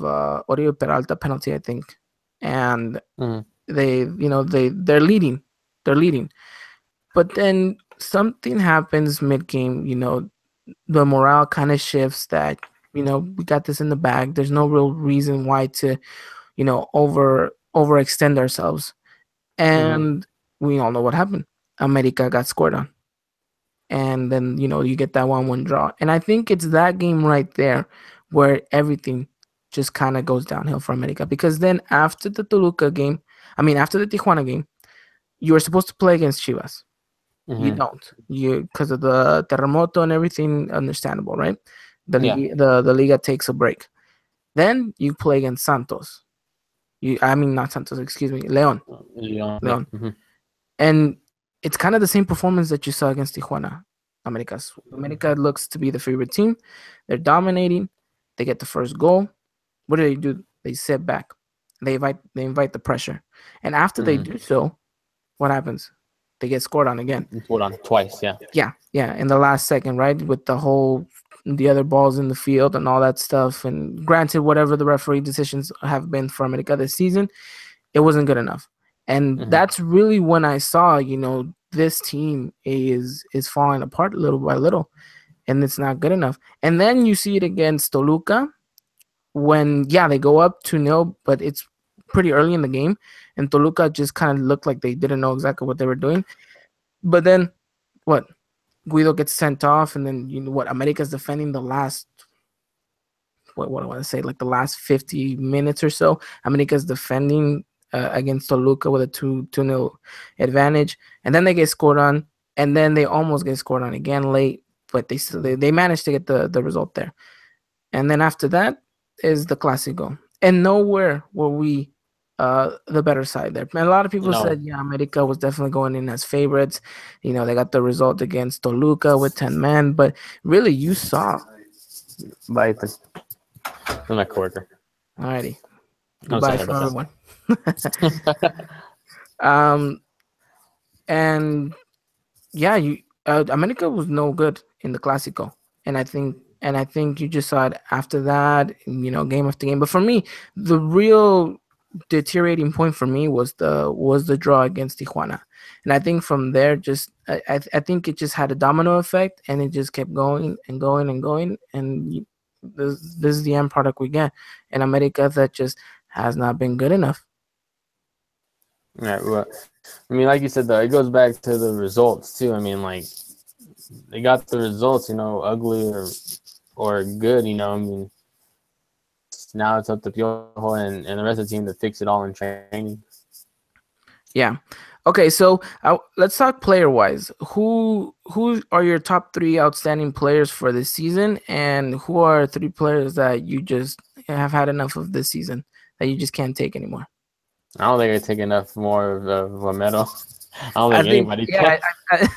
A: Oriol Peralta penalty, I think, and
B: Mm-hmm.
A: they're leading, they're leading, but then something happens mid game. The morale kind of shifts that we got this in the bag. There's no real reason why to overextend ourselves,
B: Mm-hmm.
A: and we all know what happened. America got scored on, and then you get that 1-1 draw, and I think it's that game right there where everything just kind of goes downhill for America, because then after the Toluca game, I mean after the Tijuana game, you were supposed to play against Chivas. You
B: Mm-hmm.
A: don't. You Because of the terremoto and everything, understandable, right?
B: Yeah.
A: The Liga takes a break. Then you play against Santos. I mean not Santos, excuse me, Leon.
B: Leon, yeah.
A: Leon.
B: Mm-hmm.
A: And it's kind of the same performance that you saw against Tijuana. America looks to be the favorite team. They're dominating. They get the first goal. What do? They sit back. They invite the pressure. And after they
B: Mm-hmm.
A: do so, what happens? They get scored on again.
B: Hold on, twice, yeah.
A: Yeah, yeah, in the last second, right? With the other balls in the field and all that stuff. And granted, whatever the referee decisions have been for America this season, it wasn't good enough. And
B: Mm-hmm.
A: that's really when I saw, this team is falling apart little by little, and it's not good enough. And then you see it against Toluca when, yeah, they go up 2-0, but it's pretty early in the game, and Toluca just kind of looked like they didn't know exactly what they were doing. But then what? Guido gets sent off, and then America's defending the last, what do I want to say, like the last 50 minutes or so. America's defending against Toluca with a 2-0 advantage, and then they get scored on, and then they almost get scored on again late, but they managed to get the result there. And then after that is the Clásico, and nowhere were we the better side there. And a lot of people said,
B: No,
A: yeah, America was definitely going in as favorites. They got the result against Toluca with 10 men, but really you saw.
B: by my coworker.
A: Alrighty,
B: I'm
A: goodbye
B: sorry
A: from
B: about
A: everyone.
B: that.
A: um, and yeah, America was no good in the Clásico, and I think you just saw it after that, game after game. But for me, the real deteriorating point for me was the draw against Tijuana, and I think from there, just I think it just had a domino effect, and it just kept going and going and going, and this is the end product we get in America that just has not been good enough.
B: Right. Well, I mean, like you said, though, it goes back to the results too. I mean, like they got the results, ugly or good. I mean, now it's up to Piojo and the rest of the team to fix it all in training.
A: Yeah. Okay, so let's talk player wise. Who are your top three outstanding players for this season, and who are three players that you just have had enough of this season that you just can't take anymore?
B: I don't think I take enough more of Romero. I don't
A: I
B: think
A: think,
B: anybody
A: yeah,
B: can.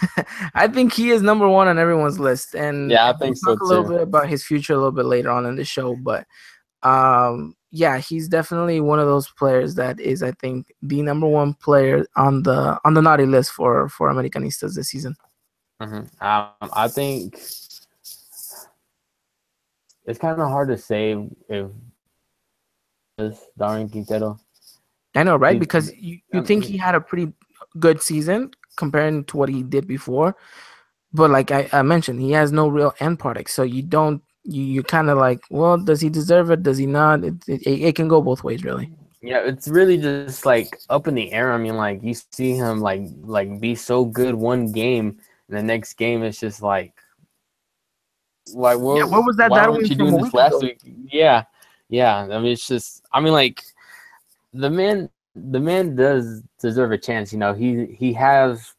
A: I think he is number one on everyone's list, and
B: Yeah, I
A: we'll
B: think so
A: talk a little
B: too.
A: bit about his future a little bit later on in the show. But yeah, he's definitely one of those players that is, I think, the number one player on the naughty list for Americanistas this season.
B: I think it's kind of hard to say if Darwin Quintero.
A: I know, right?
B: He,
A: Because you think he had a pretty good season comparing to what he did before. But like I mentioned, he has no real end product. So you don't you kind of like, well, does he deserve it? Does he not? It can go both ways, really.
B: yeah, it's really just like up in the air. I mean, like you see him like be so good one game, and the next game it's just like
A: Yeah,
B: well,
A: what was that
B: why
A: that
B: weren't
A: win
B: you
A: from
B: doing
A: a
B: this
A: week
B: last
A: ago?
B: week? Yeah, yeah. I mean, it's just I mean like the man does deserve a chance. You know, he has,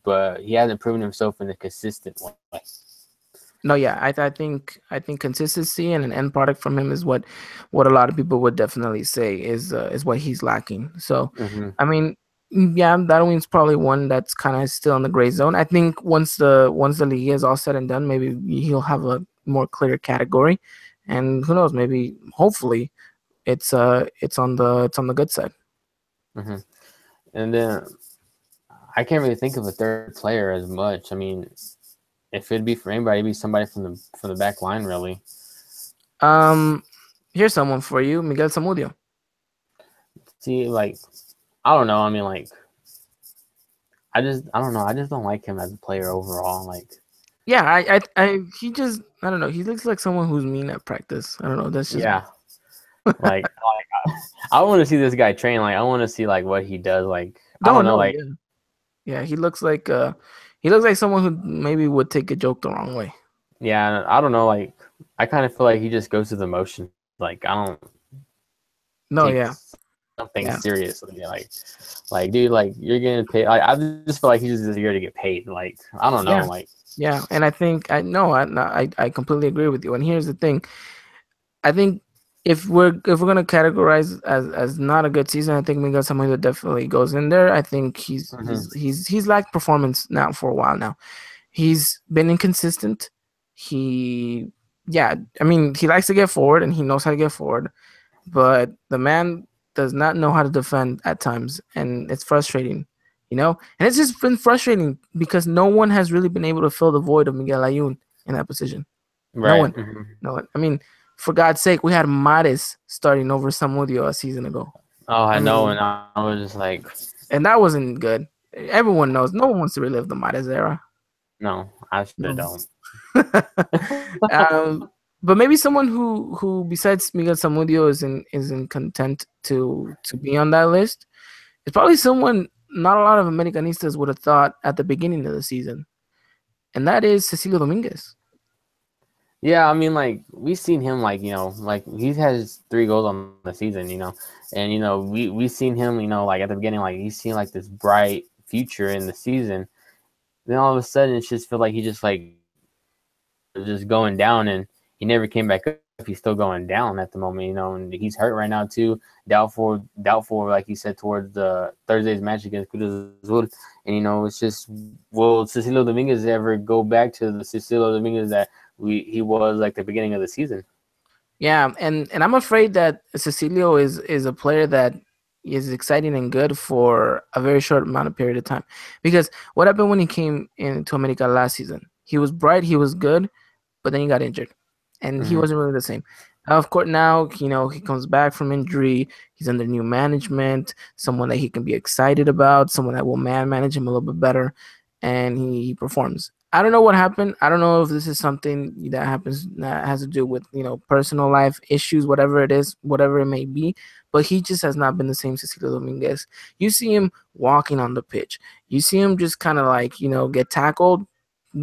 B: but he hasn't proven himself in a consistent way.
A: No, yeah, I think consistency and an end product from him is what a lot of people would definitely say is what he's lacking. So,
B: Hmm.
A: I mean, yeah, Darwin's probably one that's kind of still in the gray zone. I think once the league is all said and done, maybe he'll have a more clear category, and who knows, maybe hopefully it's on the good side.
B: Hmm. And then I can't really think of a third player as much. I mean, if it'd be for anybody, it'd be somebody from the back line, really.
A: Um, Here's someone for you, Miguel Zamudio.
B: See, like I don't know. I mean, like I don't know. I just don't like him as a player overall. Like
A: Yeah, he just I don't know. He looks like someone who's mean at practice. I don't know. That's just
B: yeah, like I want to see this guy train. Like I want to see like what he does. Like I
A: no,
B: don't know.
A: no,
B: Like
A: yeah, yeah. He looks like someone who maybe would take a joke the wrong way.
B: yeah, I don't know. Like I kind of feel like he just goes through the motion. Like I don't
A: No,
B: take
A: yeah,
B: something
A: yeah,
B: seriously. Like dude, like you're getting paid. Like I just feel like he's just here to get paid. Like I don't know.
A: yeah,
B: Like
A: yeah. And I think I no, I completely agree with you. And here's the thing. I think if we're gonna categorize as not a good season, I think Miguel Samuel definitely goes in there. I think
B: mhm.
A: he's lacked performance now for a while now. He's been inconsistent. He, yeah, I mean, he likes to get forward and he knows how to get forward, but the man does not know how to defend at times, and it's frustrating, you know. And it's just been frustrating because no one has really been able to fill the void of Miguel Ayun in that position. No
B: Right.
A: one,
B: Mhm.
A: no one. I mean, for God's sake, we had Mares starting over Samudio a season ago.
B: Oh,
A: I
B: I know, and
A: mean,
B: I was just like,
A: and that wasn't good. Everyone knows. No one wants to relive the Mares era.
B: no, I sure
A: No.
B: don't.
A: um, but maybe someone who besides Miguel Zamudio isn't content to be on that list. It's probably someone not a lot of Americanistas would have thought at the beginning of the season, and that is Cecilio Dominguez.
B: Yeah, I mean, like we've seen him, like like he has 3 goals on the season, and we seen him, like at the beginning, like he's seen like this bright future in the season. Then all of a sudden, it's just feel like he just like just going down, and he never came back up. He's still going down at the moment, and he's hurt right now too. Doubtful, like you said, towards the Thursday's match against Cruz Azul. And it's just, will Cecilio Dominguez ever go back to the Cecilio Dominguez that he was like the beginning of the season?
A: Yeah, and I'm afraid that Cecilio is a player that is exciting and good for a very short amount of period of time. Because what happened when he came into America last season? He was bright, he was good, but then he got injured, and he
B: Mm-hmm.
A: wasn't really the same. Of course, now he comes back from injury. He's under new management, someone that he can be excited about, someone that will manage him a little bit better, and he performs. I don't know what happened. I don't know if this is something that happens that has to do with personal life issues, whatever it is, whatever it may be. But he just has not been the same Cecilio Dominguez. You see him walking on the pitch. You see him just kind of like get tackled,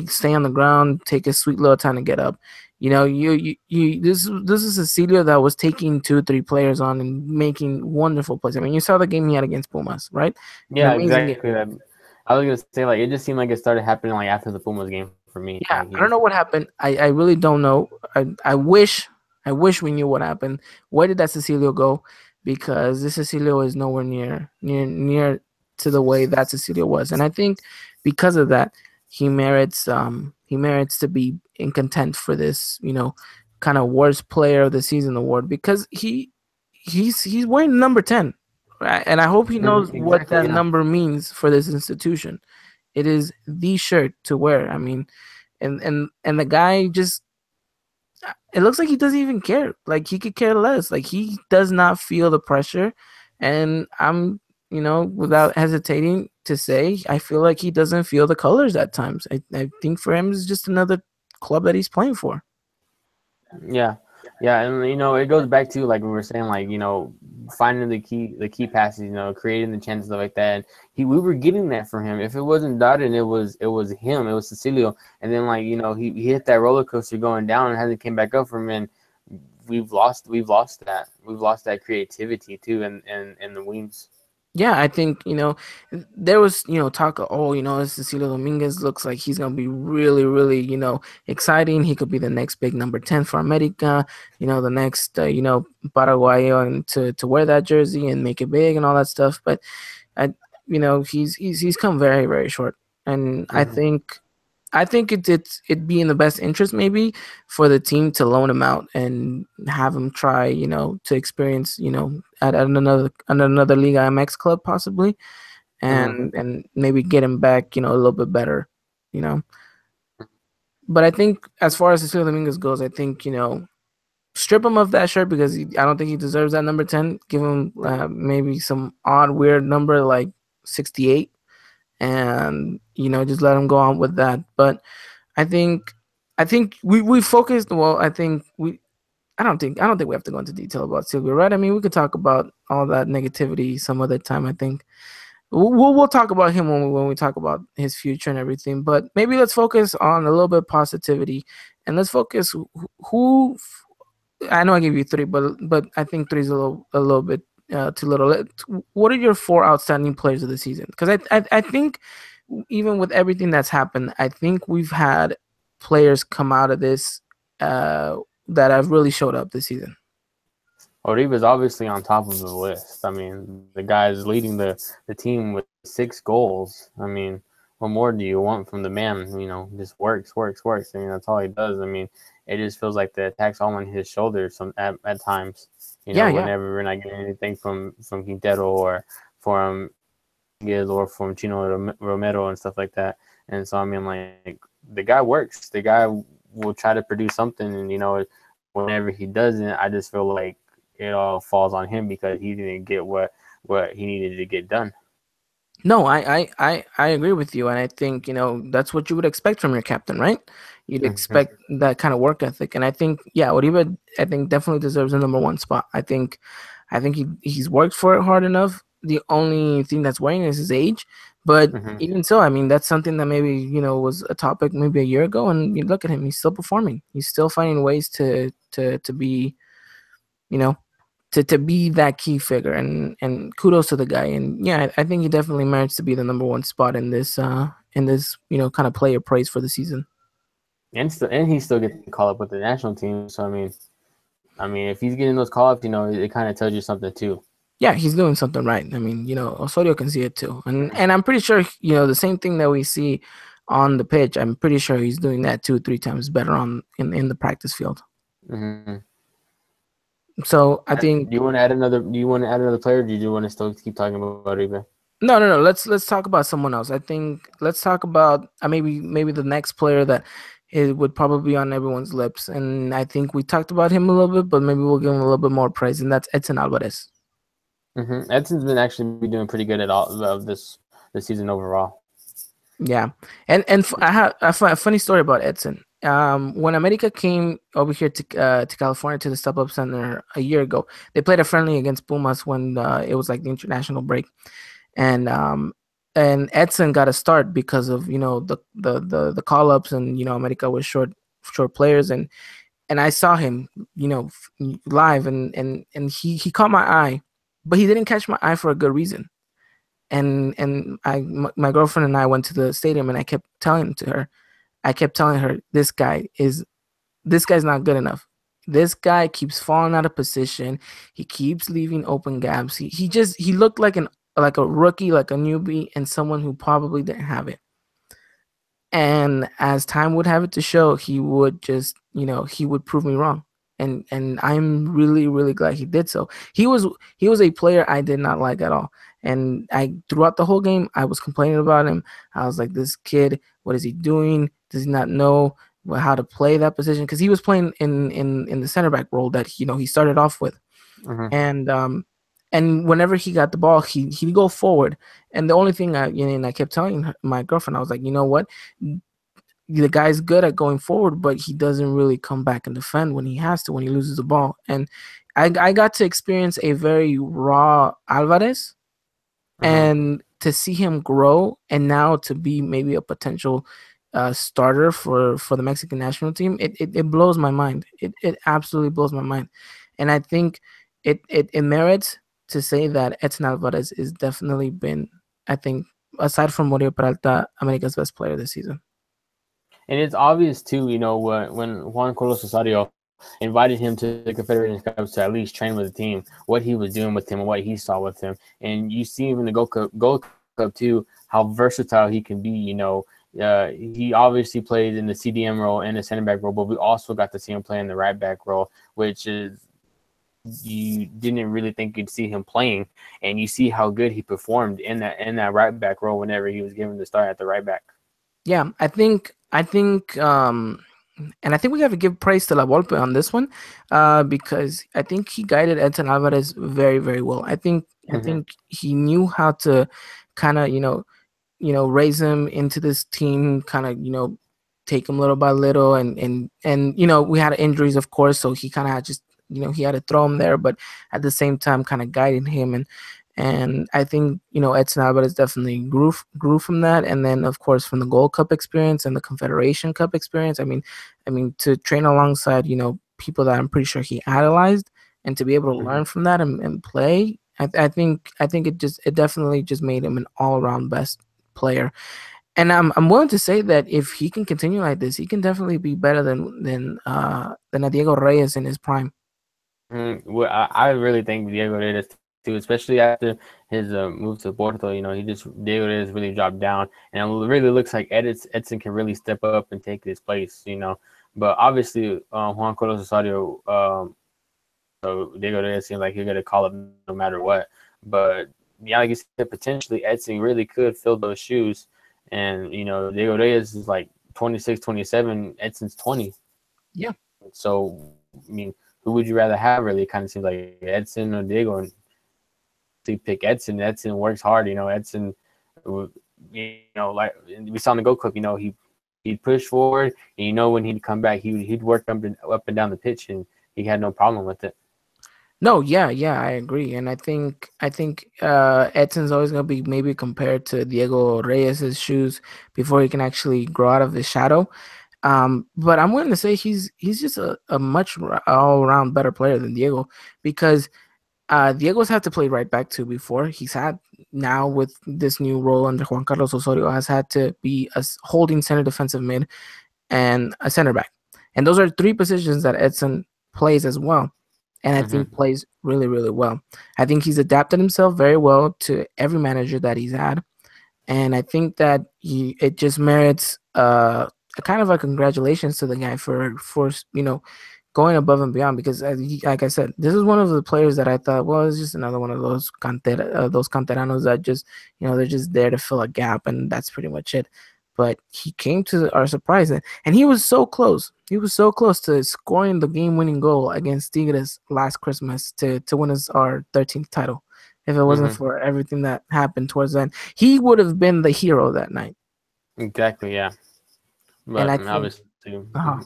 A: stay on the ground, take a sweet little time to get up. This is Cecilio that was taking 2 3 players on and making wonderful plays. I mean, you saw the game he had against Pumas, right? An
B: Yeah,
A: amazing game.
B: exactly. I was gonna say, like, it just seemed like it started happening like after the Pumas game for me.
A: Yeah,
B: Like
A: I don't
B: he's
A: know what happened. I really don't know. I wish we knew what happened. Where did that Cecilio go? Because this Cecilio is nowhere near to the way that Cecilio was, and I think because of that, he merits to be in content for this kind of worst player of the season award because he's wearing number 10, right? And I hope he knows what
B: exactly,
A: that
B: yeah.
A: number means for this institution. It is the shirt to wear. I mean, and the guy just it looks like he doesn't even care. Like he could care less. Like he does not feel the pressure. And I'm, without hesitating to say, I feel like he doesn't feel the colors at times. I think for him it's just another club that he's playing for.
B: Yeah, yeah, and it goes back to like we were saying, like finding the key passes, creating the chances like that. And we were getting that from him. If it wasn't Darden, it was him. It was Cecilio, and then like he hit that roller coaster going down and hasn't came back up from him. And we've lost that creativity too, and the wings.
A: Yeah, I think, there was, talk of, oh, Cecilio Dominguez looks like he's going to be really, really, exciting. He could be the next big number 10 for America, the next, Paraguayo and to wear that jersey and make it big and all that stuff. But, I, he's come very, very short. And
B: Hmm.
A: I think it'd be in the best interest maybe for the team to loan him out and have him try, to experience, at another Liga MX club possibly,
B: Hmm.
A: and maybe get him back, a little bit better, you know. But I think as far as Cecilio Dominguez goes, I think, strip him of that shirt because I don't think he deserves that number 10. Give him maybe some odd weird number like 68, and just let him go on with that. But I think we focused. Well, I don't think we have to go into detail about Silvio, right? I mean, we could talk about all that negativity some other time. I think we'll talk about him when we talk about his future and everything. But maybe let's focus on a little bit of positivity, and let's focus who. I know I gave you three, but I think three is a little bit too little. What are your four outstanding players of the season? Because I think even with everything that's happened, I think we've had players come out of this uh, that have really showed up this season.
B: Oribe's obviously on top of the list. I mean, the guy's leading the team with 6 goals. I mean, what more do you want from the man? Just works, works, works. I mean, that's all he does. I mean, it just feels like the attack's all on his shoulders at times.
A: Yeah, yeah.
B: Whenever we're not getting anything from Quintero or from Giz or from Chino Romero and stuff like that. And so, I mean, like, the guy works. The guy will try to produce something. And, whenever he doesn't, I just feel like it all falls on him because he didn't get what he needed to get done.
A: No, I agree with you, and I think that's what you would expect from your captain, right? You'd
B: Hmm.
A: expect that kind of work ethic, and I think Oribe, I think definitely deserves the number one spot. I think he's worked for it hard enough. The only thing that's worrying is his age, but
B: Hmm.
A: even so, I mean that's something that maybe was a topic maybe a year ago, and you look at him, he's still performing. He's still finding ways to be you know to be that key figure, and kudos to the guy. And yeah, I think he definitely merits to be the number one spot in this kind of player praise for the season.
B: And he still gets to call up with the national team. So I mean, if he's getting those call ups, it kind of tells you something too.
A: Yeah, he's doing something right. I mean, Osorio can see it too, and I'm pretty sure the same thing that we see on the pitch. I'm pretty sure he's doing that 2 3 times better on in the practice field.
B: Hmm.
A: So I
B: Do
A: think
B: you want to add another? Do you want to add another player? Or do you want to still keep talking about Uribe?
A: no, no, no. Let's talk about someone else. I think let's talk about maybe the next player that it would probably be on everyone's lips, and I think we talked about him a little bit, but maybe we'll give him a little bit more praise, and that's Edson Alvarez.
B: Edson's been actually be doing pretty good at all of this season overall.
A: Yeah, and I have a funny story about Edson. When America came over here to California to the Step Up Center a year ago, they played a friendly against Pumas when it was like the international break, and Edson got a start because of the call ups, and America was short players, and I saw him live, and he caught my eye, but he didn't catch my eye for a good reason. And my girlfriend and I went to the stadium, and I kept telling her this guy's not good enough. This guy keeps falling out of position. He keeps leaving open gaps. He looked like a rookie, like a newbie, and someone who probably didn't have it. And as time would have it to show, he would just, he would prove me wrong. And I'm really, really glad he did so. He was a player I did not like at all. And I throughout the whole game, I was complaining about him. I was like, this kid, what is he doing? Does he not know how to play that position because he was playing in the center back role that he started off with,
B: Hmm.
A: and whenever he got the ball, he'd go forward, and the only thing and I kept telling my girlfriend, I was like, you know what, the guy's good at going forward, but he doesn't really come back and defend when he has to, when he loses the ball. And I got to experience a very raw Alvarez,
B: Hmm.
A: and to see him grow and now to be maybe a potential starter for the Mexican national team, it blows my mind. It absolutely blows my mind. And I think it merits to say that Edson Alvarez is definitely been, I think, aside from Mario Peralta, America's best player this season.
B: And it's obvious too, when Juan Carlos Osorio invited him to the Confederation Cups to at least train with the team, what he was doing with him and what he saw with him, and you see even the Gold Cup too, how versatile he can be. He obviously played in the CDM role and the center back role, but we also got to see him play in the right back role, which is you didn't really think you'd see him playing, and you see how good he performed in that right back role whenever he was given the start at the right back.
A: Yeah, and I think we have to give praise to La Volpe on this one, because I think he guided Edson Alvarez very, very well.
B: Hmm.
A: I think he knew how to kind of, raise him into this team, kind of, take him little by little, and we had injuries, of course, so he kind of had just, he had to throw him there, but at the same time, kind of guiding him, and I think Edson Alvarez definitely grew from that, and then of course from the Gold Cup experience and the Confederation Cup experience. I mean to train alongside people that I'm pretty sure he idolized, and to be able to
B: Hmm.
A: learn from that and play. I think it definitely just made him an all around best player, and I'm willing to say that if he can continue like this, he can definitely be better than a Diego Reyes in his prime.
B: Well, I really think Diego Reyes too, especially after his move to Porto. Diego Reyes really dropped down, and it really looks like Edson can really step up and take his place. But obviously Juan Carlos Osorio, so Diego Reyes seems like he's gonna call up no matter what. But yeah, like you said, potentially Edson really could fill those shoes, and Diego Reyes is like 26, 27. Edson's 20.
A: Yeah.
B: So, I mean, who would you rather have? Really, it kind of seems like Edson or Diego. And to pick Edson, Edson works hard. Edson, like we saw in the Go Cup. He'd push forward, and when he'd come back, he'd work up and down the pitch, and he had no problem with it.
A: No, yeah, yeah, I agree, and I think Edson's always gonna be maybe compared to Diego Reyes's shoes before he can actually grow out of his shadow. But I'm willing to say he's just a much all around better player than Diego, because Diego's had to play right back too before. He's had now with this new role under Juan Carlos Osorio has had to be a holding center defensive mid and a center back, and those are three positions that Edson plays as well, and I think
B: Hmm.
A: plays really, really well. I think he's adapted himself very well to every manager that he's had, and I think that it just merits a kind of a congratulations to the guy for going above and beyond, because like I said, this is one of the players that I thought, well, it's just another one of those canteranos that just they're just there to fill a gap, and that's pretty much it. But he came to our surprise, and he was so close. He was so close to scoring the game-winning goal against Tigres last Christmas to win us our 13th title. If it wasn't
B: Hmm.
A: for everything that happened towards then, he would have been the hero that night.
B: Exactly. Yeah.
A: And
B: But
A: I
B: I mean,
A: think,
B: obviously,
A: uh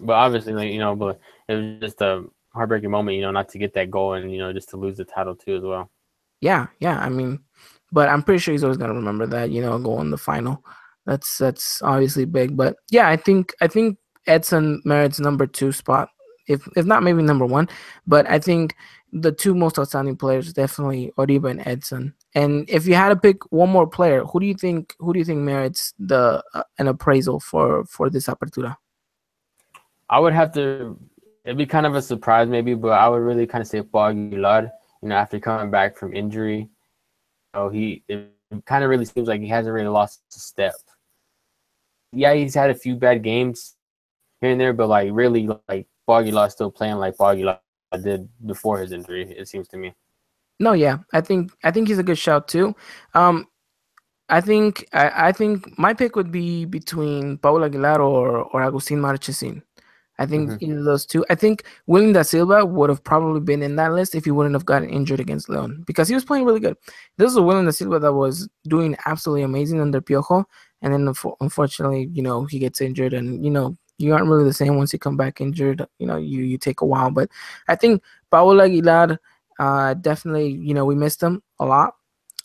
B: like, but it was just a heartbreaking moment, not to get that goal and just to lose the title too as well.
A: yeah, yeah. I mean, but I'm pretty sure he's always gonna remember that, go in the final. That's obviously big. But yeah, I think Edson merits number two spot, if not maybe number one. But I think the two most outstanding players definitely Oribe and Edson. And if you had to pick one more player, who do you think merits the an appraisal for this apertura?
B: I would have to. It'd be kind of a surprise maybe, but I would really kind of say Paul Aguilar. After coming back from injury, it kind of really seems like he hasn't really lost a step. Yeah, he's had a few bad games here and there, but like really, like Paul Aguilar's still playing like Paul Aguilar did before his injury. It seems to me.
A: No, yeah, I think he's a good shout too. Um, I think my pick would be between Paul Aguilar or Agustin Marchesin. I think
B: Hmm.
A: either of those two. I think William da Silva would have probably been in that list if he wouldn't have gotten injured against Leon because he was playing really good. This is a William da Silva that was doing absolutely amazing under Piojo, and then unfortunately, he gets injured, and you aren't really the same once you come back injured. You take a while, but I think Paul Aguilar, definitely, we missed him a lot,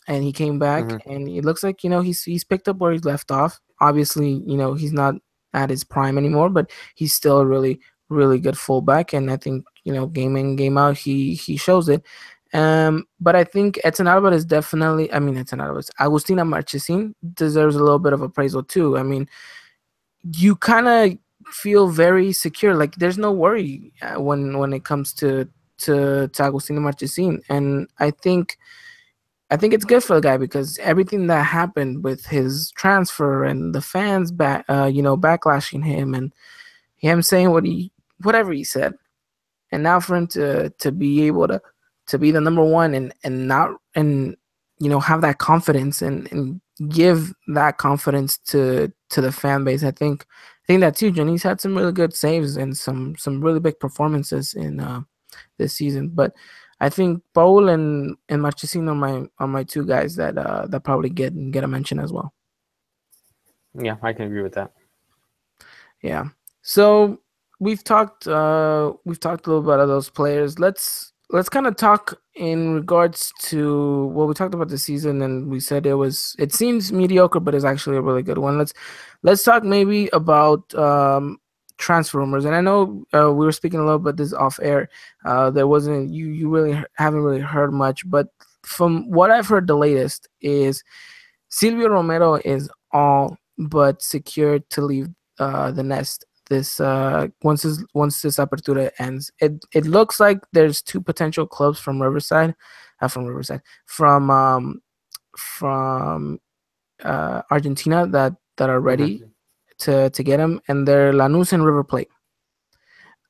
A: and he came back,
B: Hmm.
A: and it looks like he's picked up where he's left off. Obviously, he's not at his prime anymore, but he's still a really really good fullback, and I think game in game out he shows it. But I think Edson Alvarez is definitely. I mean, Edson Alvarez, Agustina Marchesin deserves a little bit of appraisal too. I mean, you kind of feel very secure, like there's no worry when it comes to Agustina Marchesin, and I think it's good for the guy because everything that happened with his transfer and the fans backlashing him and him saying whatever he said, and now for him to be able to be the number one and not and have that confidence and give that confidence to the fan base. I think that's huge, and he's had some really good saves and some really big performances in this season. But I think Paul and Marchesino are my two guys that probably get a mention as well.
B: Yeah, I can agree with that.
A: Yeah. So we've talked a little bit of those players. Let's kind of talk in regards to what we talked about the season, and we said it seems mediocre, but it's actually a really good one. Let's talk maybe about transfer rumors. And I know we were speaking a little bit this off air. There wasn't you really haven't really heard much, but from what I've heard, the latest is Silvio Romero is all but secured to leave the nest. This once this apertura ends, it looks like there's two potential clubs from Argentina that are ready
B: Hmm.
A: to get him, and they're Lanús and River Plate.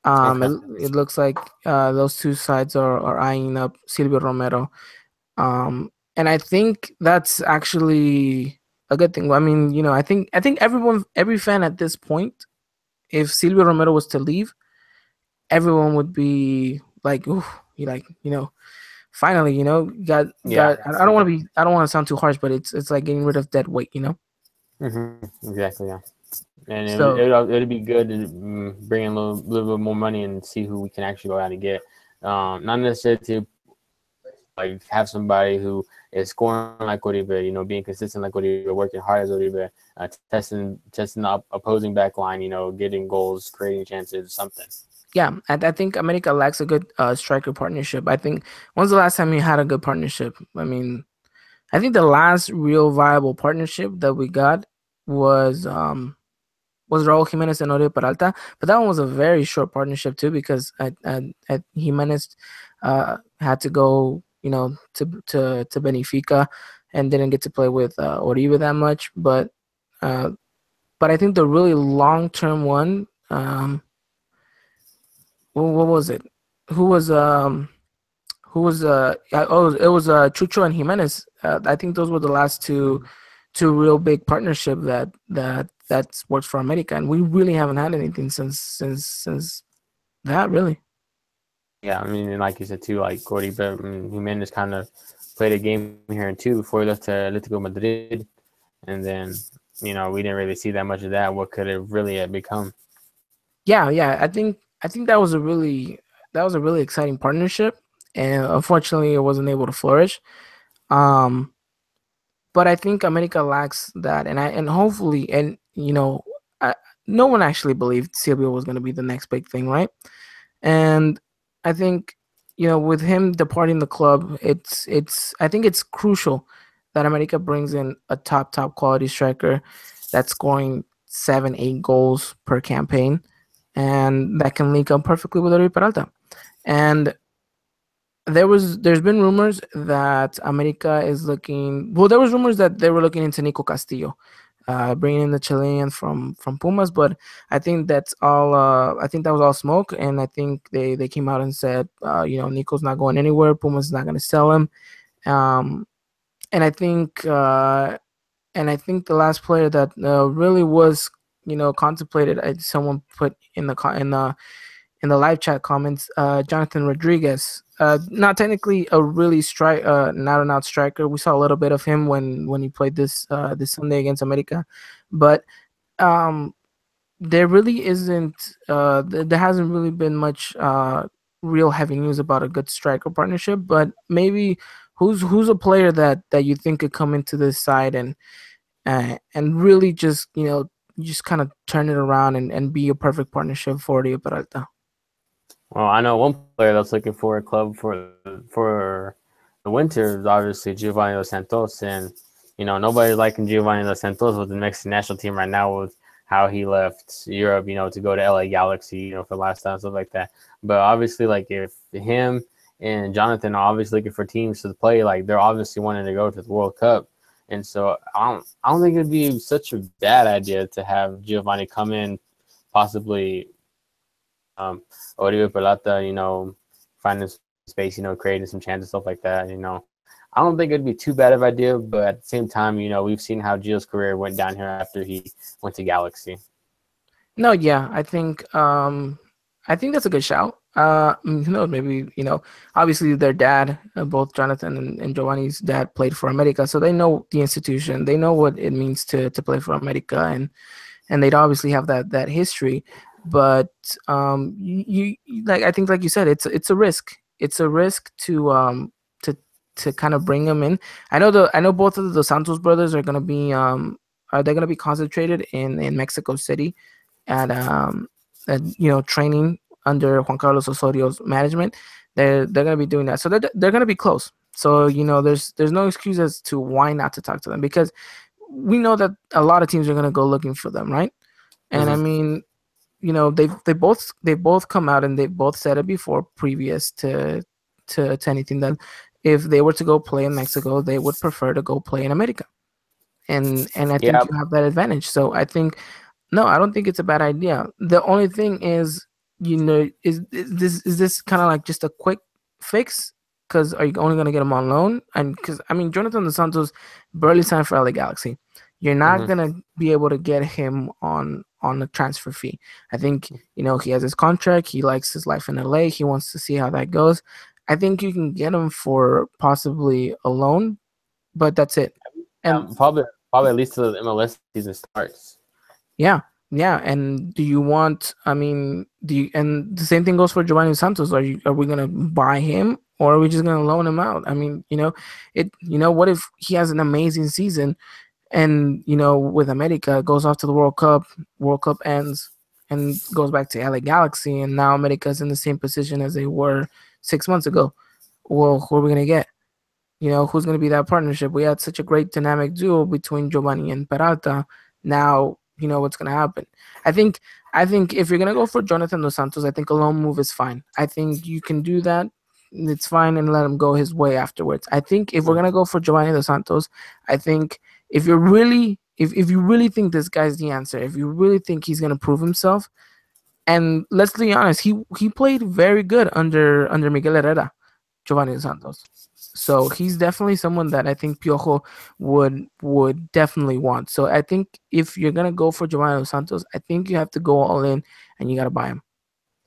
B: Okay.
A: It looks like those two sides are eyeing up Silvio Romero. And I think that's actually a good thing. I mean, I think every fan at this point, if Silvio Romero was to leave, everyone would be like, "Ooh, you like, finally, got."
B: Yeah.
A: I don't want to sound too harsh, but it's like getting rid of dead weight.
B: Exactly. Yeah. And
A: So
B: it'd be good to bring in a little bit more money and see who we can actually go out and get. Not necessarily to like have somebody who is scoring like Oribe, being consistent like Oribe, working hard as Oribe, testing the opposing back line, getting goals, creating chances, something.
A: yeah, I think America lacks a good striker partnership. I think when's the last time you had a good partnership? I mean, I think the last real viable partnership that we got was Raul Jimenez and Oribe Peralta, but that one was a very short partnership too because Jimenez had to go, to Benfica and didn't get to play with Oribe that much. Uh, but I think the really long term one, what was it? Who was it was Chucho and Jimenez. I think those were the last two real big partnership that's worked for America, and we really haven't had anything since that really.
B: Yeah, I mean, and like you said too, like Oribe, Jimenez kind of played a game here too before he left to Atletico Madrid, and then we didn't really see that much of that. What could it really have become?
A: Yeah. I think that was a really exciting partnership, and unfortunately, it wasn't able to flourish. Um, but I think America lacks that, and hopefully, and I, no one actually believed Silvio was going to be the next big thing, right? And I think with him departing the club, it's I think it's crucial that America brings in a top quality striker that's scoring 7-8 goals per campaign, and that can link up perfectly with Oribe Peralta. And there's been rumors that America is looking. Well, there was rumors that they were looking into Nico Castillo, bringing in the Chilean from Pumas, but I think that's all. I think that was all smoke, and I think they came out and said, Nico's not going anywhere. Pumas is not going to sell him. Um, and I think the last player that really was contemplated. Someone put in the live chat comments, Jonathan Rodriguez. Not technically a really not an out striker. We saw a little bit of him when he played this Sunday against America, but um, there really isn't. There hasn't really been much real heavy news about a good striker partnership. But maybe who's a player that you think could come into this side and really just just kind of turn it around and be a perfect partnership for Rio Peralta.
B: Well, I know one player that's looking for a club for the winter is obviously Giovanni Dos Santos, and nobody's liking Giovanni Dos Santos with the Mexican national team right now with how he left Europe, to go to LA Galaxy, for the last time, stuff like that. But obviously, like if him and Jonathan are obviously looking for teams to play, like they're obviously wanting to go to the World Cup, and so I don't think it'd be such a bad idea to have Giovanni come in, possibly. Oribe Peralta, finding space, creating some chances, stuff like that. I don't think it'd be too bad of an idea, but at the same time, we've seen how Gio's career went down here after he went to Galaxy.
A: No, yeah, I think that's a good shout. Who knows? Maybe obviously their dad, both Jonathan and Giovanni's dad, played for America, so they know the institution. They know what it means to play for America, and they'd obviously have that history. But like I think, like you said, it's a risk. It's a risk to kind of bring them in. I know both of the Santos brothers are gonna be they're gonna be concentrated in Mexico City at training under Juan Carlos Osorio's management. They're gonna be doing that, so they're gonna be close. So there's no excuse as to why not to talk to them, because we know that a lot of teams are gonna go looking for them, right? And I mean, they both come out and they both said it before, previous to anything, that if they were to go play in Mexico, they would prefer to go play in America. And I think
B: Yeah,
A: you have that advantage. So I think, no, I don't think it's a bad idea. The only thing is, is this kind of like just a quick fix? Because are you only going to get him on loan? And because I mean, Jonathan Dos Santos barely signed for LA Galaxy. You're not going to be able to get him on a transfer fee. I think he has his contract. He likes his life in LA. He wants to see how that goes. I think you can get him for possibly a loan, but that's it. And
B: probably at least till the MLS season starts.
A: yeah, yeah. And do you want? I mean, and the same thing goes for Giovanni Santos. Are we gonna buy him, or are we just gonna loan him out? I mean, what if he has an amazing season, and with America goes off to the World Cup ends and goes back to LA Galaxy, and now America's in the same position as they were 6 months ago. Well, who are we gonna get? Who's going to be that partnership? We had such a great dynamic duo between Giovanni and Peralta. Now, what's going to happen. I think if you're going to go for Jonathan Dos Santos, I think a loan move is fine. I think you can do that. It's fine, and let him go his way afterwards. I think if we're going to go for Giovanni Dos Santos, I think if you really think this guy's the answer, if you really think he's going to prove himself, and let's be honest, he played very good under Miguel Herrera, Giovanni Dos Santos. So he's definitely someone that I think Piojo would definitely want. So I think if you're gonna go for Giovanni Dos Santos, I think you have to go all in and you gotta buy him.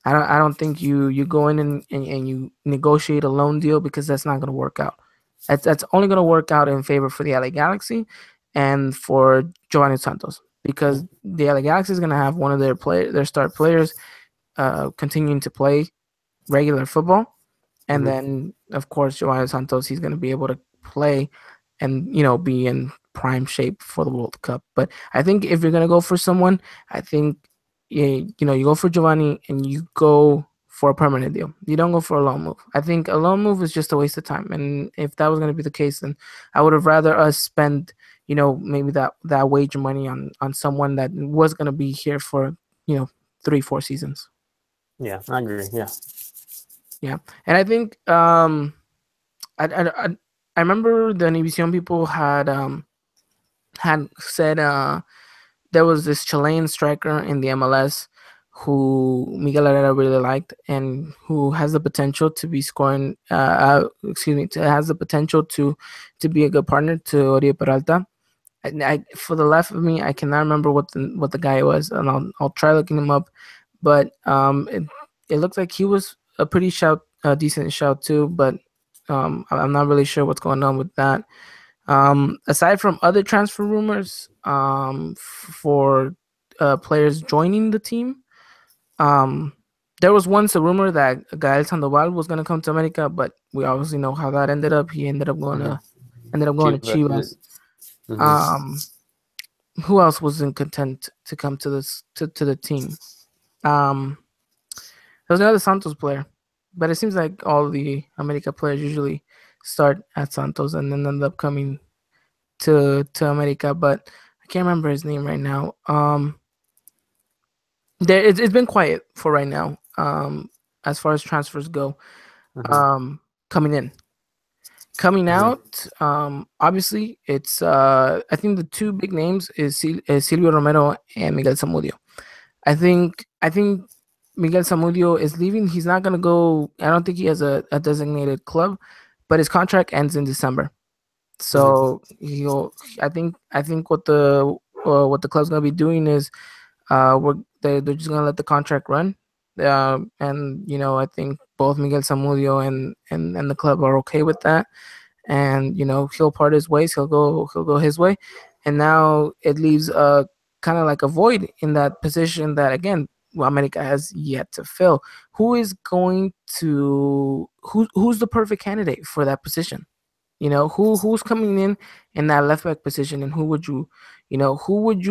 A: I don't think you go in and you negotiate a loan deal, because that's not gonna work out. That's only gonna work out in favor for the LA Galaxy and for Giovanni Dos Santos, because the LA Galaxy is gonna have one of their star players continuing to play regular football. And then, of course, Giovanni Santos, he's going to be able to play and, be in prime shape for the World Cup. But I think if you're going to go for someone, I think, you go for Giovanni and you go for a permanent deal. You don't go for a loan move. I think a loan move is just a waste of time. And if that was going to be the case, then I would have rather us spend, maybe that wage money on someone that was going to be here for, 3-4 seasons.
B: Yeah, I agree. Yeah.
A: Yeah, and I think I remember the Univision people had said there was this Chilean striker in the MLS who Miguel Herrera really liked, and who has the potential to be scoring. Has the potential to be a good partner to Oribe Peralta. For the life of me, I cannot remember what the guy was, and I'll try looking him up. But it looks like he was a pretty decent shout too. But I'm not really sure what's going on with that. Aside from other transfer rumors, for players joining the team, um, there was once a rumor that Gael Sandoval was gonna come to America, but we obviously know how that ended up. He
B: Mm-hmm.
A: ended up going to Chivas.
B: Mm-hmm.
A: Um, who else was in content to come to to the team? Um, there was another Santos player, but it seems like all the America players usually start at Santos and then end up coming to America. But I can't remember his name right now. It's been quiet for right now. As far as transfers go,
B: Mm-hmm.
A: um, coming in. Coming
B: Mm-hmm.
A: out, obviously, it's I think the two big names is Silvio Romero and Miguel Zamudio. I think Miguel Zamudio is leaving. He's not gonna go. I don't think he has a designated club, but his contract ends in December.
B: Mm-hmm.
A: So he'll. I think what the club's gonna be doing is they're just gonna let the contract run. And I think both Miguel Zamudio and the club are okay with that, and he'll part his ways. He'll go his way, and now it leaves a kind of like a void in that position that again, America has yet to fill. Who's the perfect candidate for that position? Who's coming in that left back position, and who would you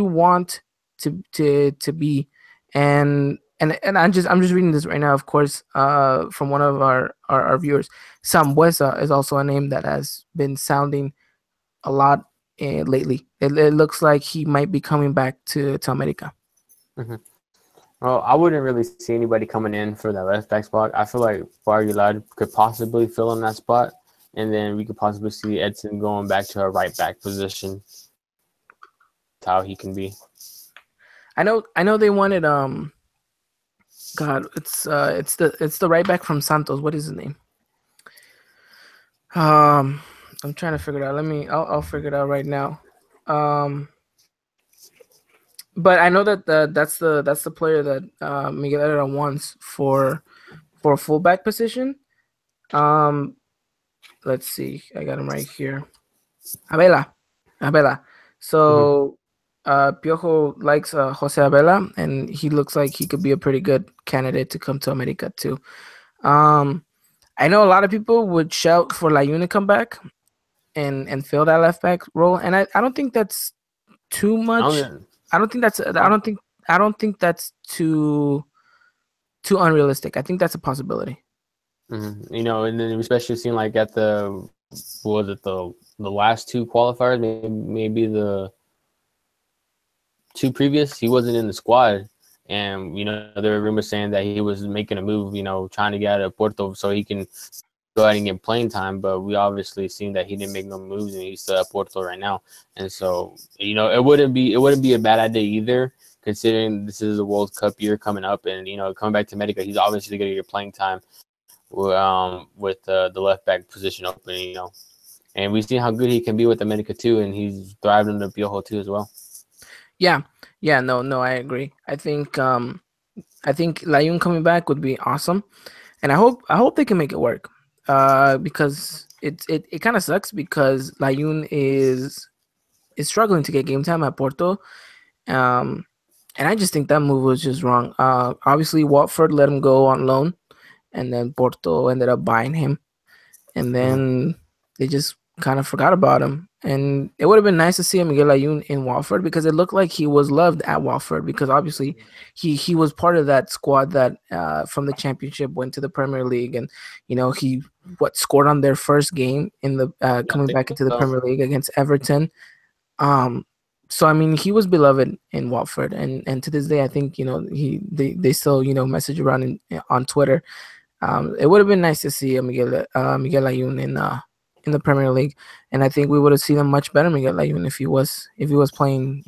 A: want to be? And I'm just reading this right now, of course, from one of our viewers. Sambuesa is also a name that has been sounding a lot lately. It looks like he might be coming back to America.
B: Mm-hmm. Well, I wouldn't really see anybody coming in for that left back spot. I feel like Barulad could possibly fill in that spot, and then we could possibly see Edson going back to a right back position. That's how he can be.
A: I know they wanted God, it's the right back from Santos. What is his name? Um, I'm trying to figure it out. I'll figure it out right now. Um, but I know that that's the player that Miguel Herrera wants for a fullback position. Um, let's see. I got him right here. Abela, Abela.
B: Mm-hmm.
A: So, Piojo likes Jose Abela, and he looks like he could be a pretty good candidate to come to America too. Um, I know a lot of people would shout for Layun to come back and fill that left back role, and I don't think that's too
B: I
A: much.
B: don't.
A: I don't think that's I
B: I,
A: don't think I don't think that's too unrealistic. I think that's a possibility.
B: and then especially seeing like at what was it the last two qualifiers, maybe the two previous, he wasn't in the squad, and there were rumors saying that he was making a move, trying to get out of Porto so he can go ahead and get playing time. But we obviously seen that he didn't make no moves, and he's still at Porto right now. And so it wouldn't be a bad idea either, considering this is a World Cup year coming up, and coming back to America, he's obviously going to get playing time with the left back position open. And we've seen how good he can be with America too, and he's thriving under Piojo too as well.
A: Yeah, yeah, no, I agree. I think Layun coming back would be awesome, and I hope they can make it work. Because it kind of sucks because Layun is struggling to get game time at Porto. Um, and I just think that move was just wrong. Obviously Watford let him go on loan, and then Porto ended up buying him, and
B: Mm-hmm.
A: then they just kind of forgot about him. And it would have been nice to see Miguel Ayun in Watford because it looked like he was loved at Watford because obviously he was part of that squad that from the championship went to the Premier League, and he scored on their first game in the
B: Yeah, I
A: coming
B: think
A: back into the
B: so.
A: Premier League against Everton. Um, so I mean, he was beloved in Watford, and to this day, I think they still message around on Twitter. It would have been nice to see Miguel Ayun in the Premier League, and I think we would have seen a much better Miguel Ayun if he was playing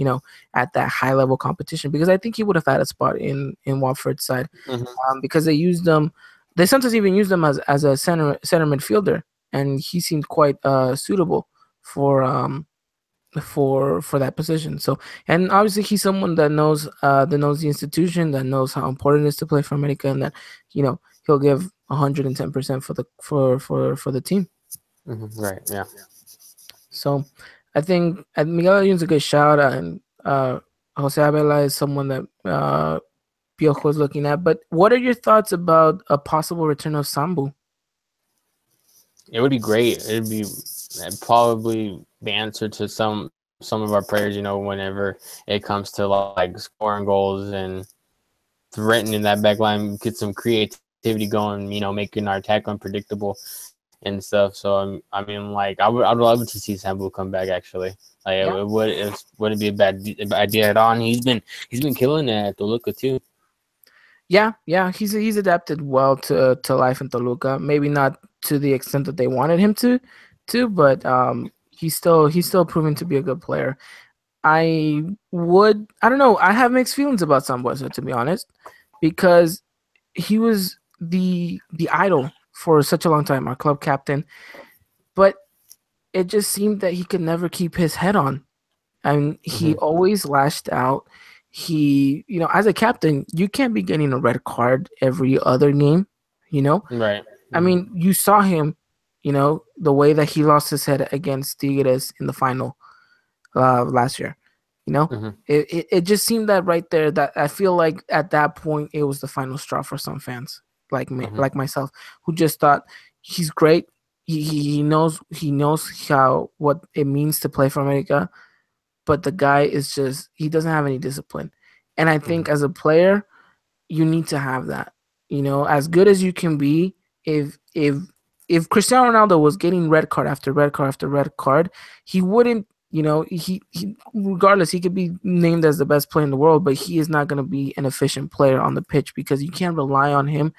A: at that high level competition, because I think he would have had a spot in Watford's side,
B: Mm-hmm.
A: because they used them. They sometimes even used them as a center midfielder, and he seemed quite suitable for for that position. So, and obviously he's someone that knows the institution, that knows how important it is to play for America, and that he'll give 110% for the team.
B: Right. Yeah.
A: So, I think Miguel Ayun's a good shout, and Jose Abela is someone that Piojo is looking at. But what are your thoughts about a possible return of Sambu?
B: It would be great. It'd be probably the answer to some of our prayers. Whenever it comes to like scoring goals and threatening that back line, get some creativity going. Making our attack unpredictable and stuff. So I mean, like I'd love to see Sambu come back. Actually, like
A: Yeah.
B: it wouldn't be a bad idea at all. And he's been killing it at Toluca too.
A: Yeah, he's adapted well to life in Toluca. Maybe not to the extent that they wanted him but he's still proving to be a good player. I don't know. I have mixed feelings about Sambuesa, to be honest, because he was the idol for such a long time, our club captain, but it just seemed that he could never keep his head on. And he
B: Mm-hmm.
A: always lashed out. As a captain, you can't be getting a red card every other game. You know,
B: Right.
A: I
B: Mm-hmm.
A: mean, you saw him. The way that he lost his head against Tigres in the final last year. You know,
B: Mm-hmm.
A: it just seemed that right there, that I feel like at that point it was the final straw for some fans like me,
B: Mm-hmm.
A: like myself, who just thought he's great. He knows how what it means to play for America, but the guy is just he doesn't have any discipline. And I
B: Mm-hmm.
A: think as a player, you need to have that. As good as you can be, if Cristiano Ronaldo was getting red card after red card after red card, he wouldn't. He regardless, he could be named as the best player in the world, but he is not going to be an efficient player on the pitch because you can't rely on him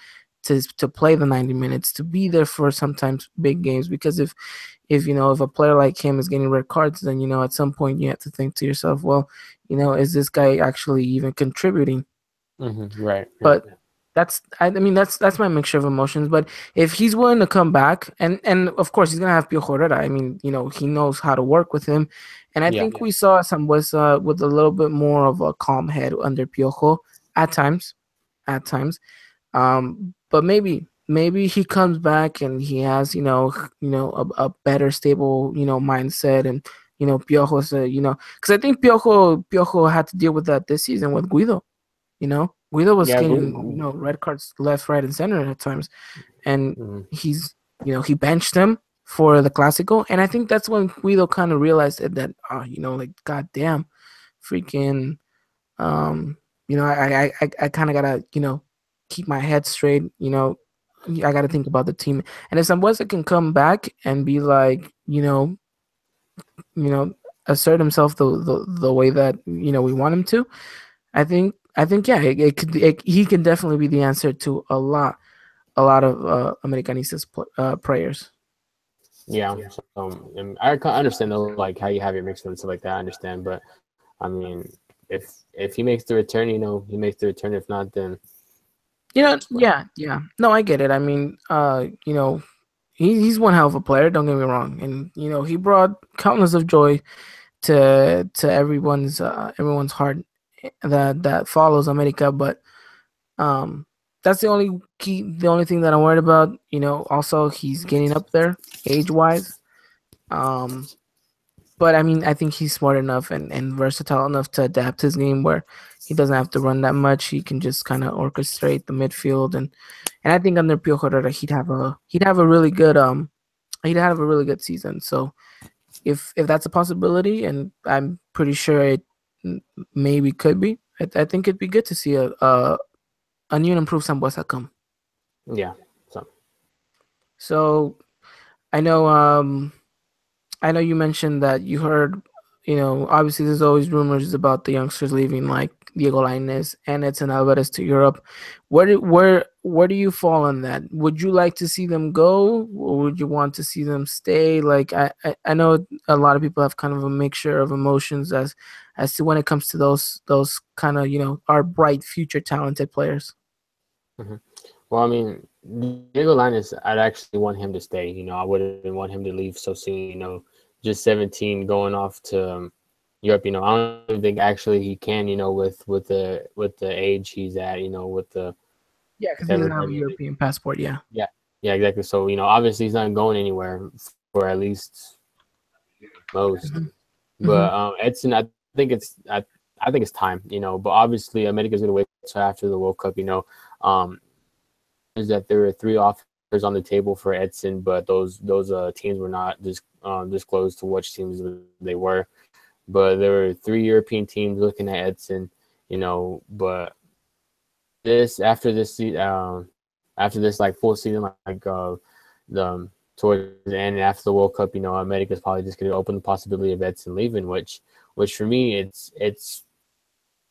A: to play the 90 minutes, to be there for sometimes big games. Because if a player like him is getting red cards, then at some point you have to think to yourself, well, is this guy actually even contributing?
B: Mm-hmm. Right. Yeah.
A: But that's my mixture of emotions. But if he's willing to come back, and of course he's gonna have Piojo Herrera. I mean, he knows how to work with him, and I
B: Yeah.
A: think we saw Sambuesa with a little bit more of a calm head under Piojo at times, at times. But maybe he comes back and he has a better stable mindset, and Piojo's because I think Piojo had to deal with that this season with Guido. Guido was
B: Yeah.
A: getting red cards left, right, and center at times, and
B: Mm-hmm.
A: he benched him for the Clásico, and I think that's when Guido kind of realized that like goddamn, freaking I kind of gotta keep my head straight. I gotta think about the team, and if Sambuesa can come back and be like you know assert himself the way that we want him to, I think yeah, he can definitely be the answer to a lot of Americanistas prayers.
B: Yeah. So I understand though, like how you have your mixed feelings stuff like that. I understand, but I mean, if he makes the return, he makes the return. If not, then
A: Yeah. No, I get it. I mean, he's one hell of a player. Don't get me wrong, and he brought countless of joy to everyone's heart that follows America. But um, that's the only thing that I'm worried about. Also he's getting up there age wise. Um, but I mean, I think he's smart enough and versatile enough to adapt his game where he doesn't have to run that much. He can just kind of orchestrate the midfield, and I think under Piojo Herrera he'd have a really good season. So if that's a possibility, and I'm pretty sure it maybe could be, I think it'd be good to see a new and improved Sambuesa come.
B: yeah. So
A: So I know I know you mentioned that you heard, obviously there's always rumors about the youngsters leaving, like Diego Lainez and Edson Alvarez to Europe. Where do you fall on that? Would you like to see them go, or would you want to see them stay? Like I know a lot of people have kind of a mixture of emotions as to when it comes to those kind of our bright future talented players.
B: hmm well, I mean, Diego Linus, I'd actually want him to stay. I wouldn't want him to leave so soon. just 17 going off to Europe. I don't even think actually he can. With the age he's at. With the
A: Yeah, because he doesn't have a
B: everything.
A: European passport. Yeah.
B: Yeah, yeah, exactly. So obviously he's not going anywhere for at least most.
A: Hmm. Hmm.
B: But Edson, I think it's time. But obviously America's gonna wait until after the World Cup. Um, is that there were three offers on the table for Edson, but those teams were not disclosed to which teams they were. But there were three European teams looking at Edson. But this after this like full season, like the towards the end and after the World Cup, America's probably just going to open the possibility of Edson leaving, which for me it's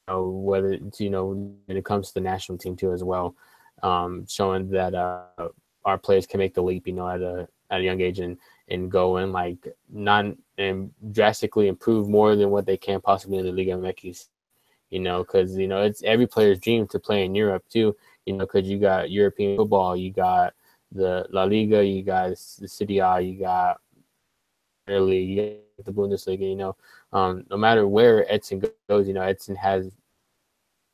B: whether it's when it comes to the national team too as well, showing that our players can make the leap, at a young age and go and like non and drastically improve more than what they can possibly in the Liga MX. Because it's every player's dream to play in Europe too. Because you got European football, you got the La Liga, you got the Serie A, you got early, you got the Bundesliga. No matter where Edson goes, Edson has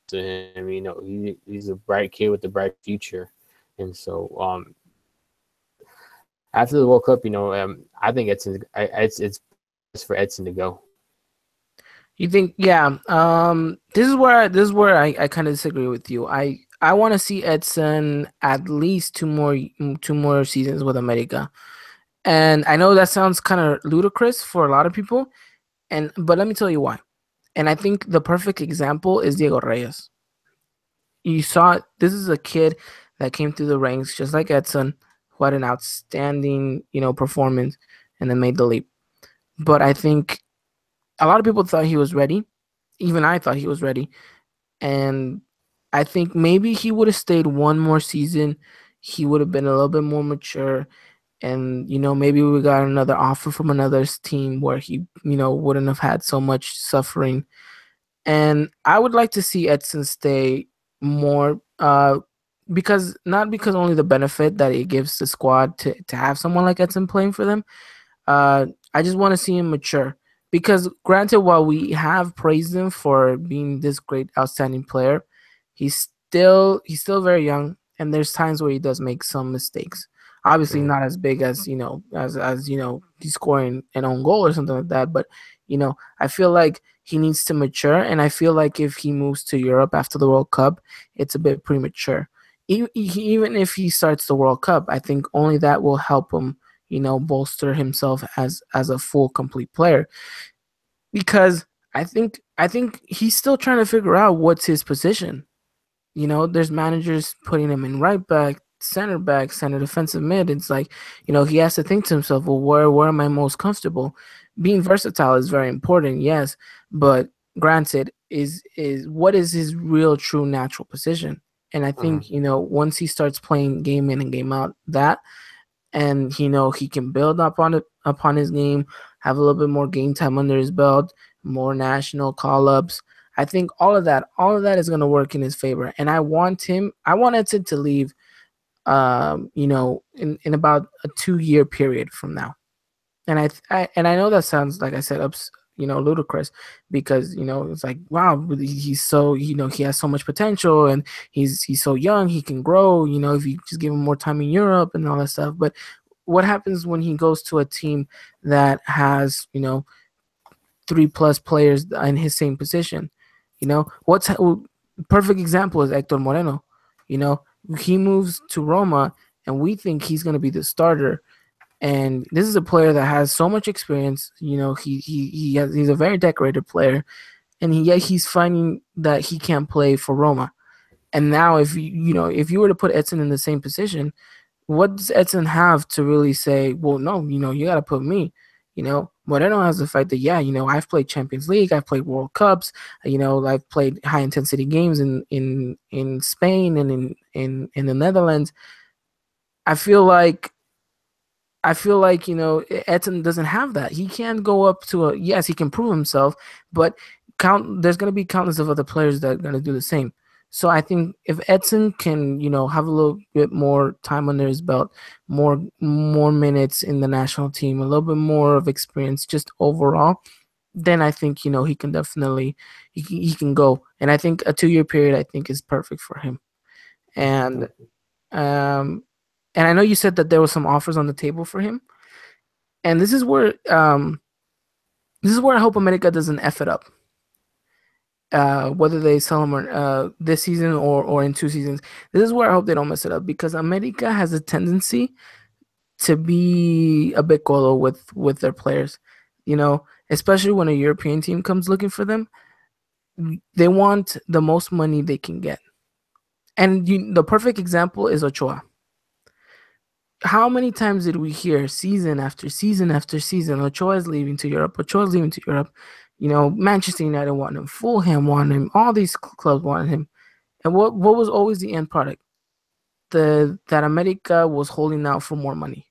B: to him. He's a bright kid with a bright future, and so after the World Cup, I think it's for Edson to go.
A: You think? Yeah. This is where I kind of disagree with you. I want to see Edson at least two more seasons with America. And I know that sounds kind of ludicrous for a lot of people, but let me tell you why. And I think the perfect example is Diego Reyes. You saw this is a kid that came through the ranks just like Edson, who had an outstanding, performance and then made the leap. But I think a lot of people thought he was ready. Even I thought he was ready. And I think maybe he would have stayed one more season. He would have been a little bit more mature. And, maybe we got another offer from another team where he, wouldn't have had so much suffering. And I would like to see Edson stay more, because not because only the benefit that it gives the squad to have someone like Edson playing for them. I just want to see him mature. Because granted, while we have praised him for being this great, outstanding player, he's still very young, and there's times where he does make some mistakes. Obviously,
B: Mm-hmm.
A: not as big as as he's scoring an own goal or something like that. But I feel like he needs to mature, and I feel like if he moves to Europe after the World Cup, it's a bit premature. Even if he starts the World Cup, I think only that will help him bolster himself as a full complete player, because I think he's still trying to figure out what's his position. There's managers putting him in right back, center defensive mid. It's like, he has to think to himself, well, where am I most comfortable? Being versatile is very important, yes, but granted, is what is his real true natural position? And I think, once he starts playing game in and game out that, and he can build up on it upon his game, have a little bit more game time under his belt, more national call ups. I think all of that is going to work in his favor, and I want Edson to leave, in about a 2 year period from now. And I know that sounds, like I said, ludicrous, because it's like, wow, he's so, he has so much potential, and he's so young, he can grow, if you just give him more time in Europe and all that stuff. But what happens when he goes to a team that has, three plus players in his same position? What's perfect example is Hector Moreno. You know, he moves to Roma, and we think he's going to be the starter. And this is a player that has so much experience. He's a very decorated player, and yet he's finding that he can't play for Roma. And now, if you were to put Edson in the same position, what does Edson have to really say? Well, no, you got to put me. Moreno has the fact that, yeah, I've played Champions League, I've played World Cups, I've played high intensity games in Spain and in the Netherlands. I feel like Edson doesn't have that. He can go up to a, yes, he can prove himself, but there's going to be countless of other players that are going to do the same. So I think if Edson can, have a little bit more time under his belt, more minutes in the national team, a little bit more of experience just overall, then I think he can definitely he can go. And I think a 2 year period I think is perfect for him. And um and I know you said that there were some offers on the table for him, and this is where I hope America doesn't f it up. Whether they sell him or this season or in 2 seasons, this is where I hope they don't mess it up because America has a tendency to be a bit colo with their players, especially when a European team comes looking for them. They want the most money they can get, and the perfect example is Ochoa. How many times did we hear season after season after season, Ochoa is leaving to Europe, Ochoa is leaving to Europe? Manchester United wanted him, Fulham wanted him, all these clubs wanted him. And what was always the end product? That America was holding out for more money.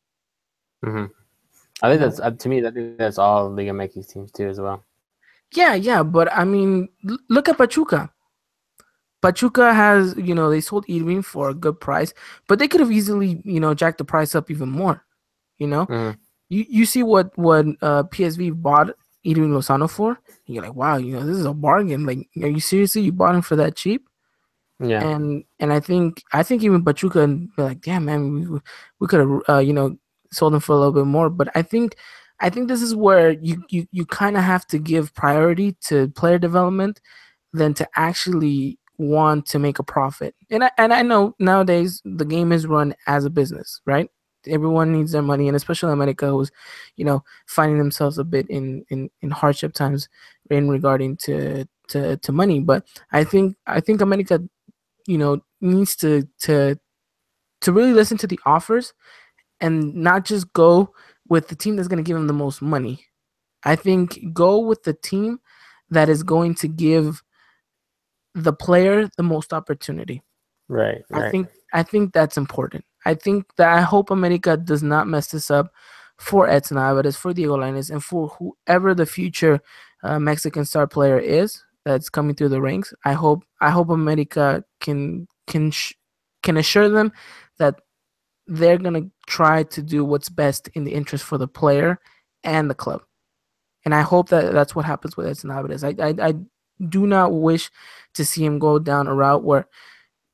B: Mm-hmm. I think that's to me. I think that's all Liga MX teams too as well.
A: Yeah, but I mean, look at Pachuca. Pachuca has, they sold Irving for a good price, but they could have easily, jacked the price up even more. You know,
B: Mm-hmm.
A: you see what PSV bought Irving Lozano for, and you're like, wow, this is a bargain. Like, are you seriously you bought him for that cheap?
B: Yeah.
A: And I think even Pachuca and be like, damn man, we could have sold him for a little bit more. But I think this is where you kind of have to give priority to player development than to actually want to make a profit. And I know nowadays the game is run as a business, right? Everyone needs their money, and especially America, who's, finding themselves a bit in hardship times in regarding to money. But I think America, needs to really listen to the offers and not just go with the team that's going to give them the most money. I think go with the team that is going to give the player the most opportunity.
B: Right.
A: I
B: Right.
A: think I think that's important. I hope America does not mess this up for Edson Alvarez, for Diego Lainez, and for whoever the future Mexican star player is that's coming through the ranks. I hope America can assure them that they're gonna try to do what's best in the interest for the player and the club. And I hope that that's what happens with Edson Alvarez. I do not wish to see him go down a route where,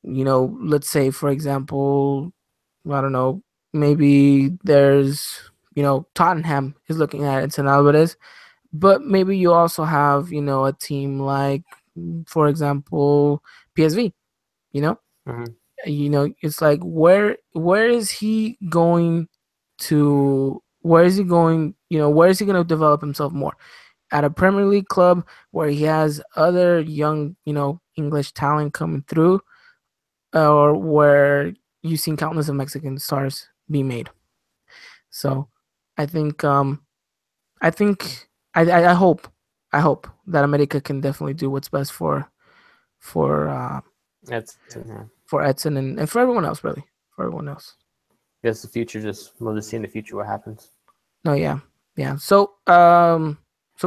A: let's say, for example, I don't know, maybe there's, Tottenham is looking at Edson Alvarez, but maybe you also have, a team like, for example, PSV, you know?
B: Mm-hmm.
A: It's like where is he going where is he going, where is he going to develop himself more? At a Premier League club where he has other young, English talent coming through, or where you've seen countless of Mexican stars be made. So I think I think I hope that America can definitely do what's best for uh
B: That's yeah.
A: for Edson and for everyone else, really. For everyone else.
B: Guess the future we'll just see in the future what happens.
A: No, yeah. Yeah. So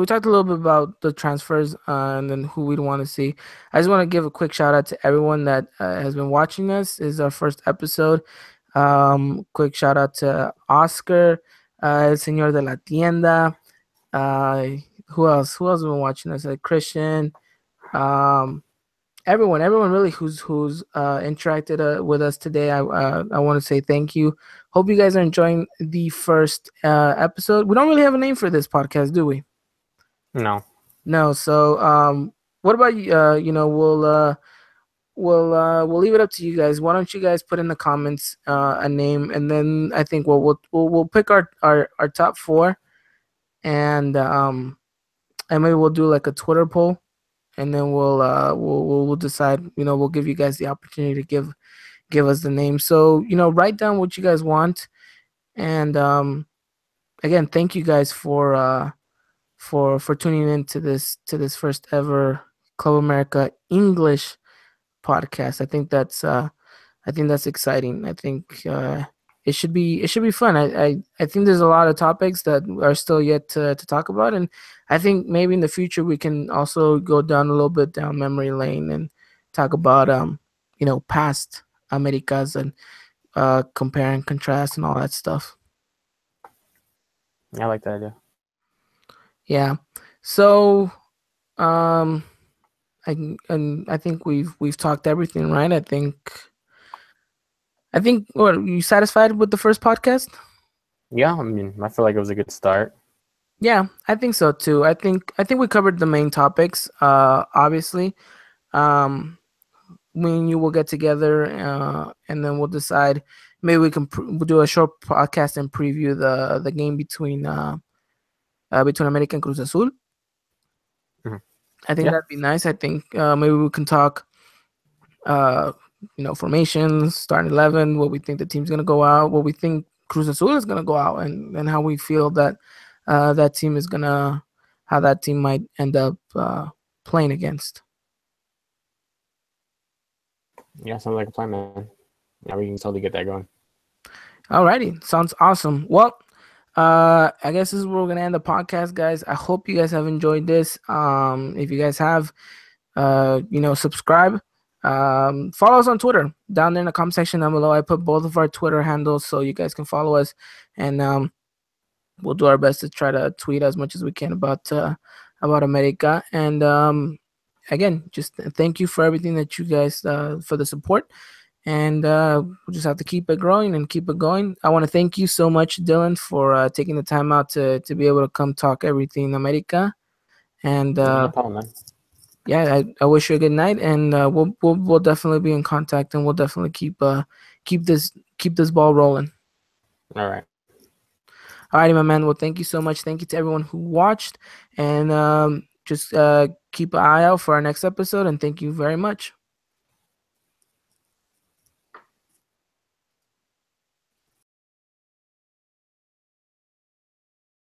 A: we talked a little bit about the transfers, and then who we'd want to see. I just want to give a quick shout out to everyone that has been watching us. This is our first episode. Quick shout out to Oscar, El Señor de la Tienda. Uh, who else? Who else has been watching us? Christian. Um, everyone really who's interacted with us today. I want to say thank you. Hope you guys are enjoying the first episode. We don't really have a name for this podcast, do we?
B: No.
A: No. So what about you? We'll leave it up to you guys. Why don't you guys put in the comments a name, and then I think we'll pick our top four, and maybe we'll do like a Twitter poll, and then we'll decide. We'll give you guys the opportunity to give us the name. So write down what you guys want, and again, thank you guys for tuning in to this first ever Club America English podcast. I think that's exciting. I think it should be fun. I think there's a lot of topics that are still yet to talk about, and I think maybe in the future we can also go down a little bit down memory lane talk about past Americas and compare and contrast and all that stuff.
B: I like that idea.
A: Yeah. So um I think we've talked everything, right? I think what, you satisfied with the first podcast?
B: Yeah, I mean, I feel like it was a good start.
A: Yeah, I think so too. I think we covered the main topics. Obviously, um, when you will get together, and then we'll decide. Maybe we'll do a short podcast and preview the game between America and Cruz Azul.
B: Mhm.
A: I think
B: Yeah,
A: that'd be nice. I think maybe we can talk, uh, formations, starting 11, what we think the team's gonna go out, what we think Cruz Azul is gonna go out, and how we feel that that team is gonna, how that team might end up playing against.
B: yeah, sounds like a plan, man. Yeah, we can totally get that going.
A: Alrighty, sounds awesome. Well, I guess this is where we're gonna end the podcast, guys. I hope you guys have enjoyed this. If you guys have, subscribe. Follow us on Twitter down there in the comment section down below. I put both of our Twitter handles so you guys can follow us, and we'll do our best to try to tweet as much as we can about America. And again, just thank you for everything that you guys for the support. And we'll just have to keep it growing and keep it going. I want to thank you so much, Dylan, for taking the time out to be able to come talk everything America. And
B: Yeah, no problem, man.
A: yeah, I wish you a good night, and we'll definitely be in contact, and we'll definitely keep this ball rolling.
B: All right.
A: Alrighty, my man. Well, thank you so much. Thank you to everyone who watched, and just keep an eye out for our next episode. And thank you very much.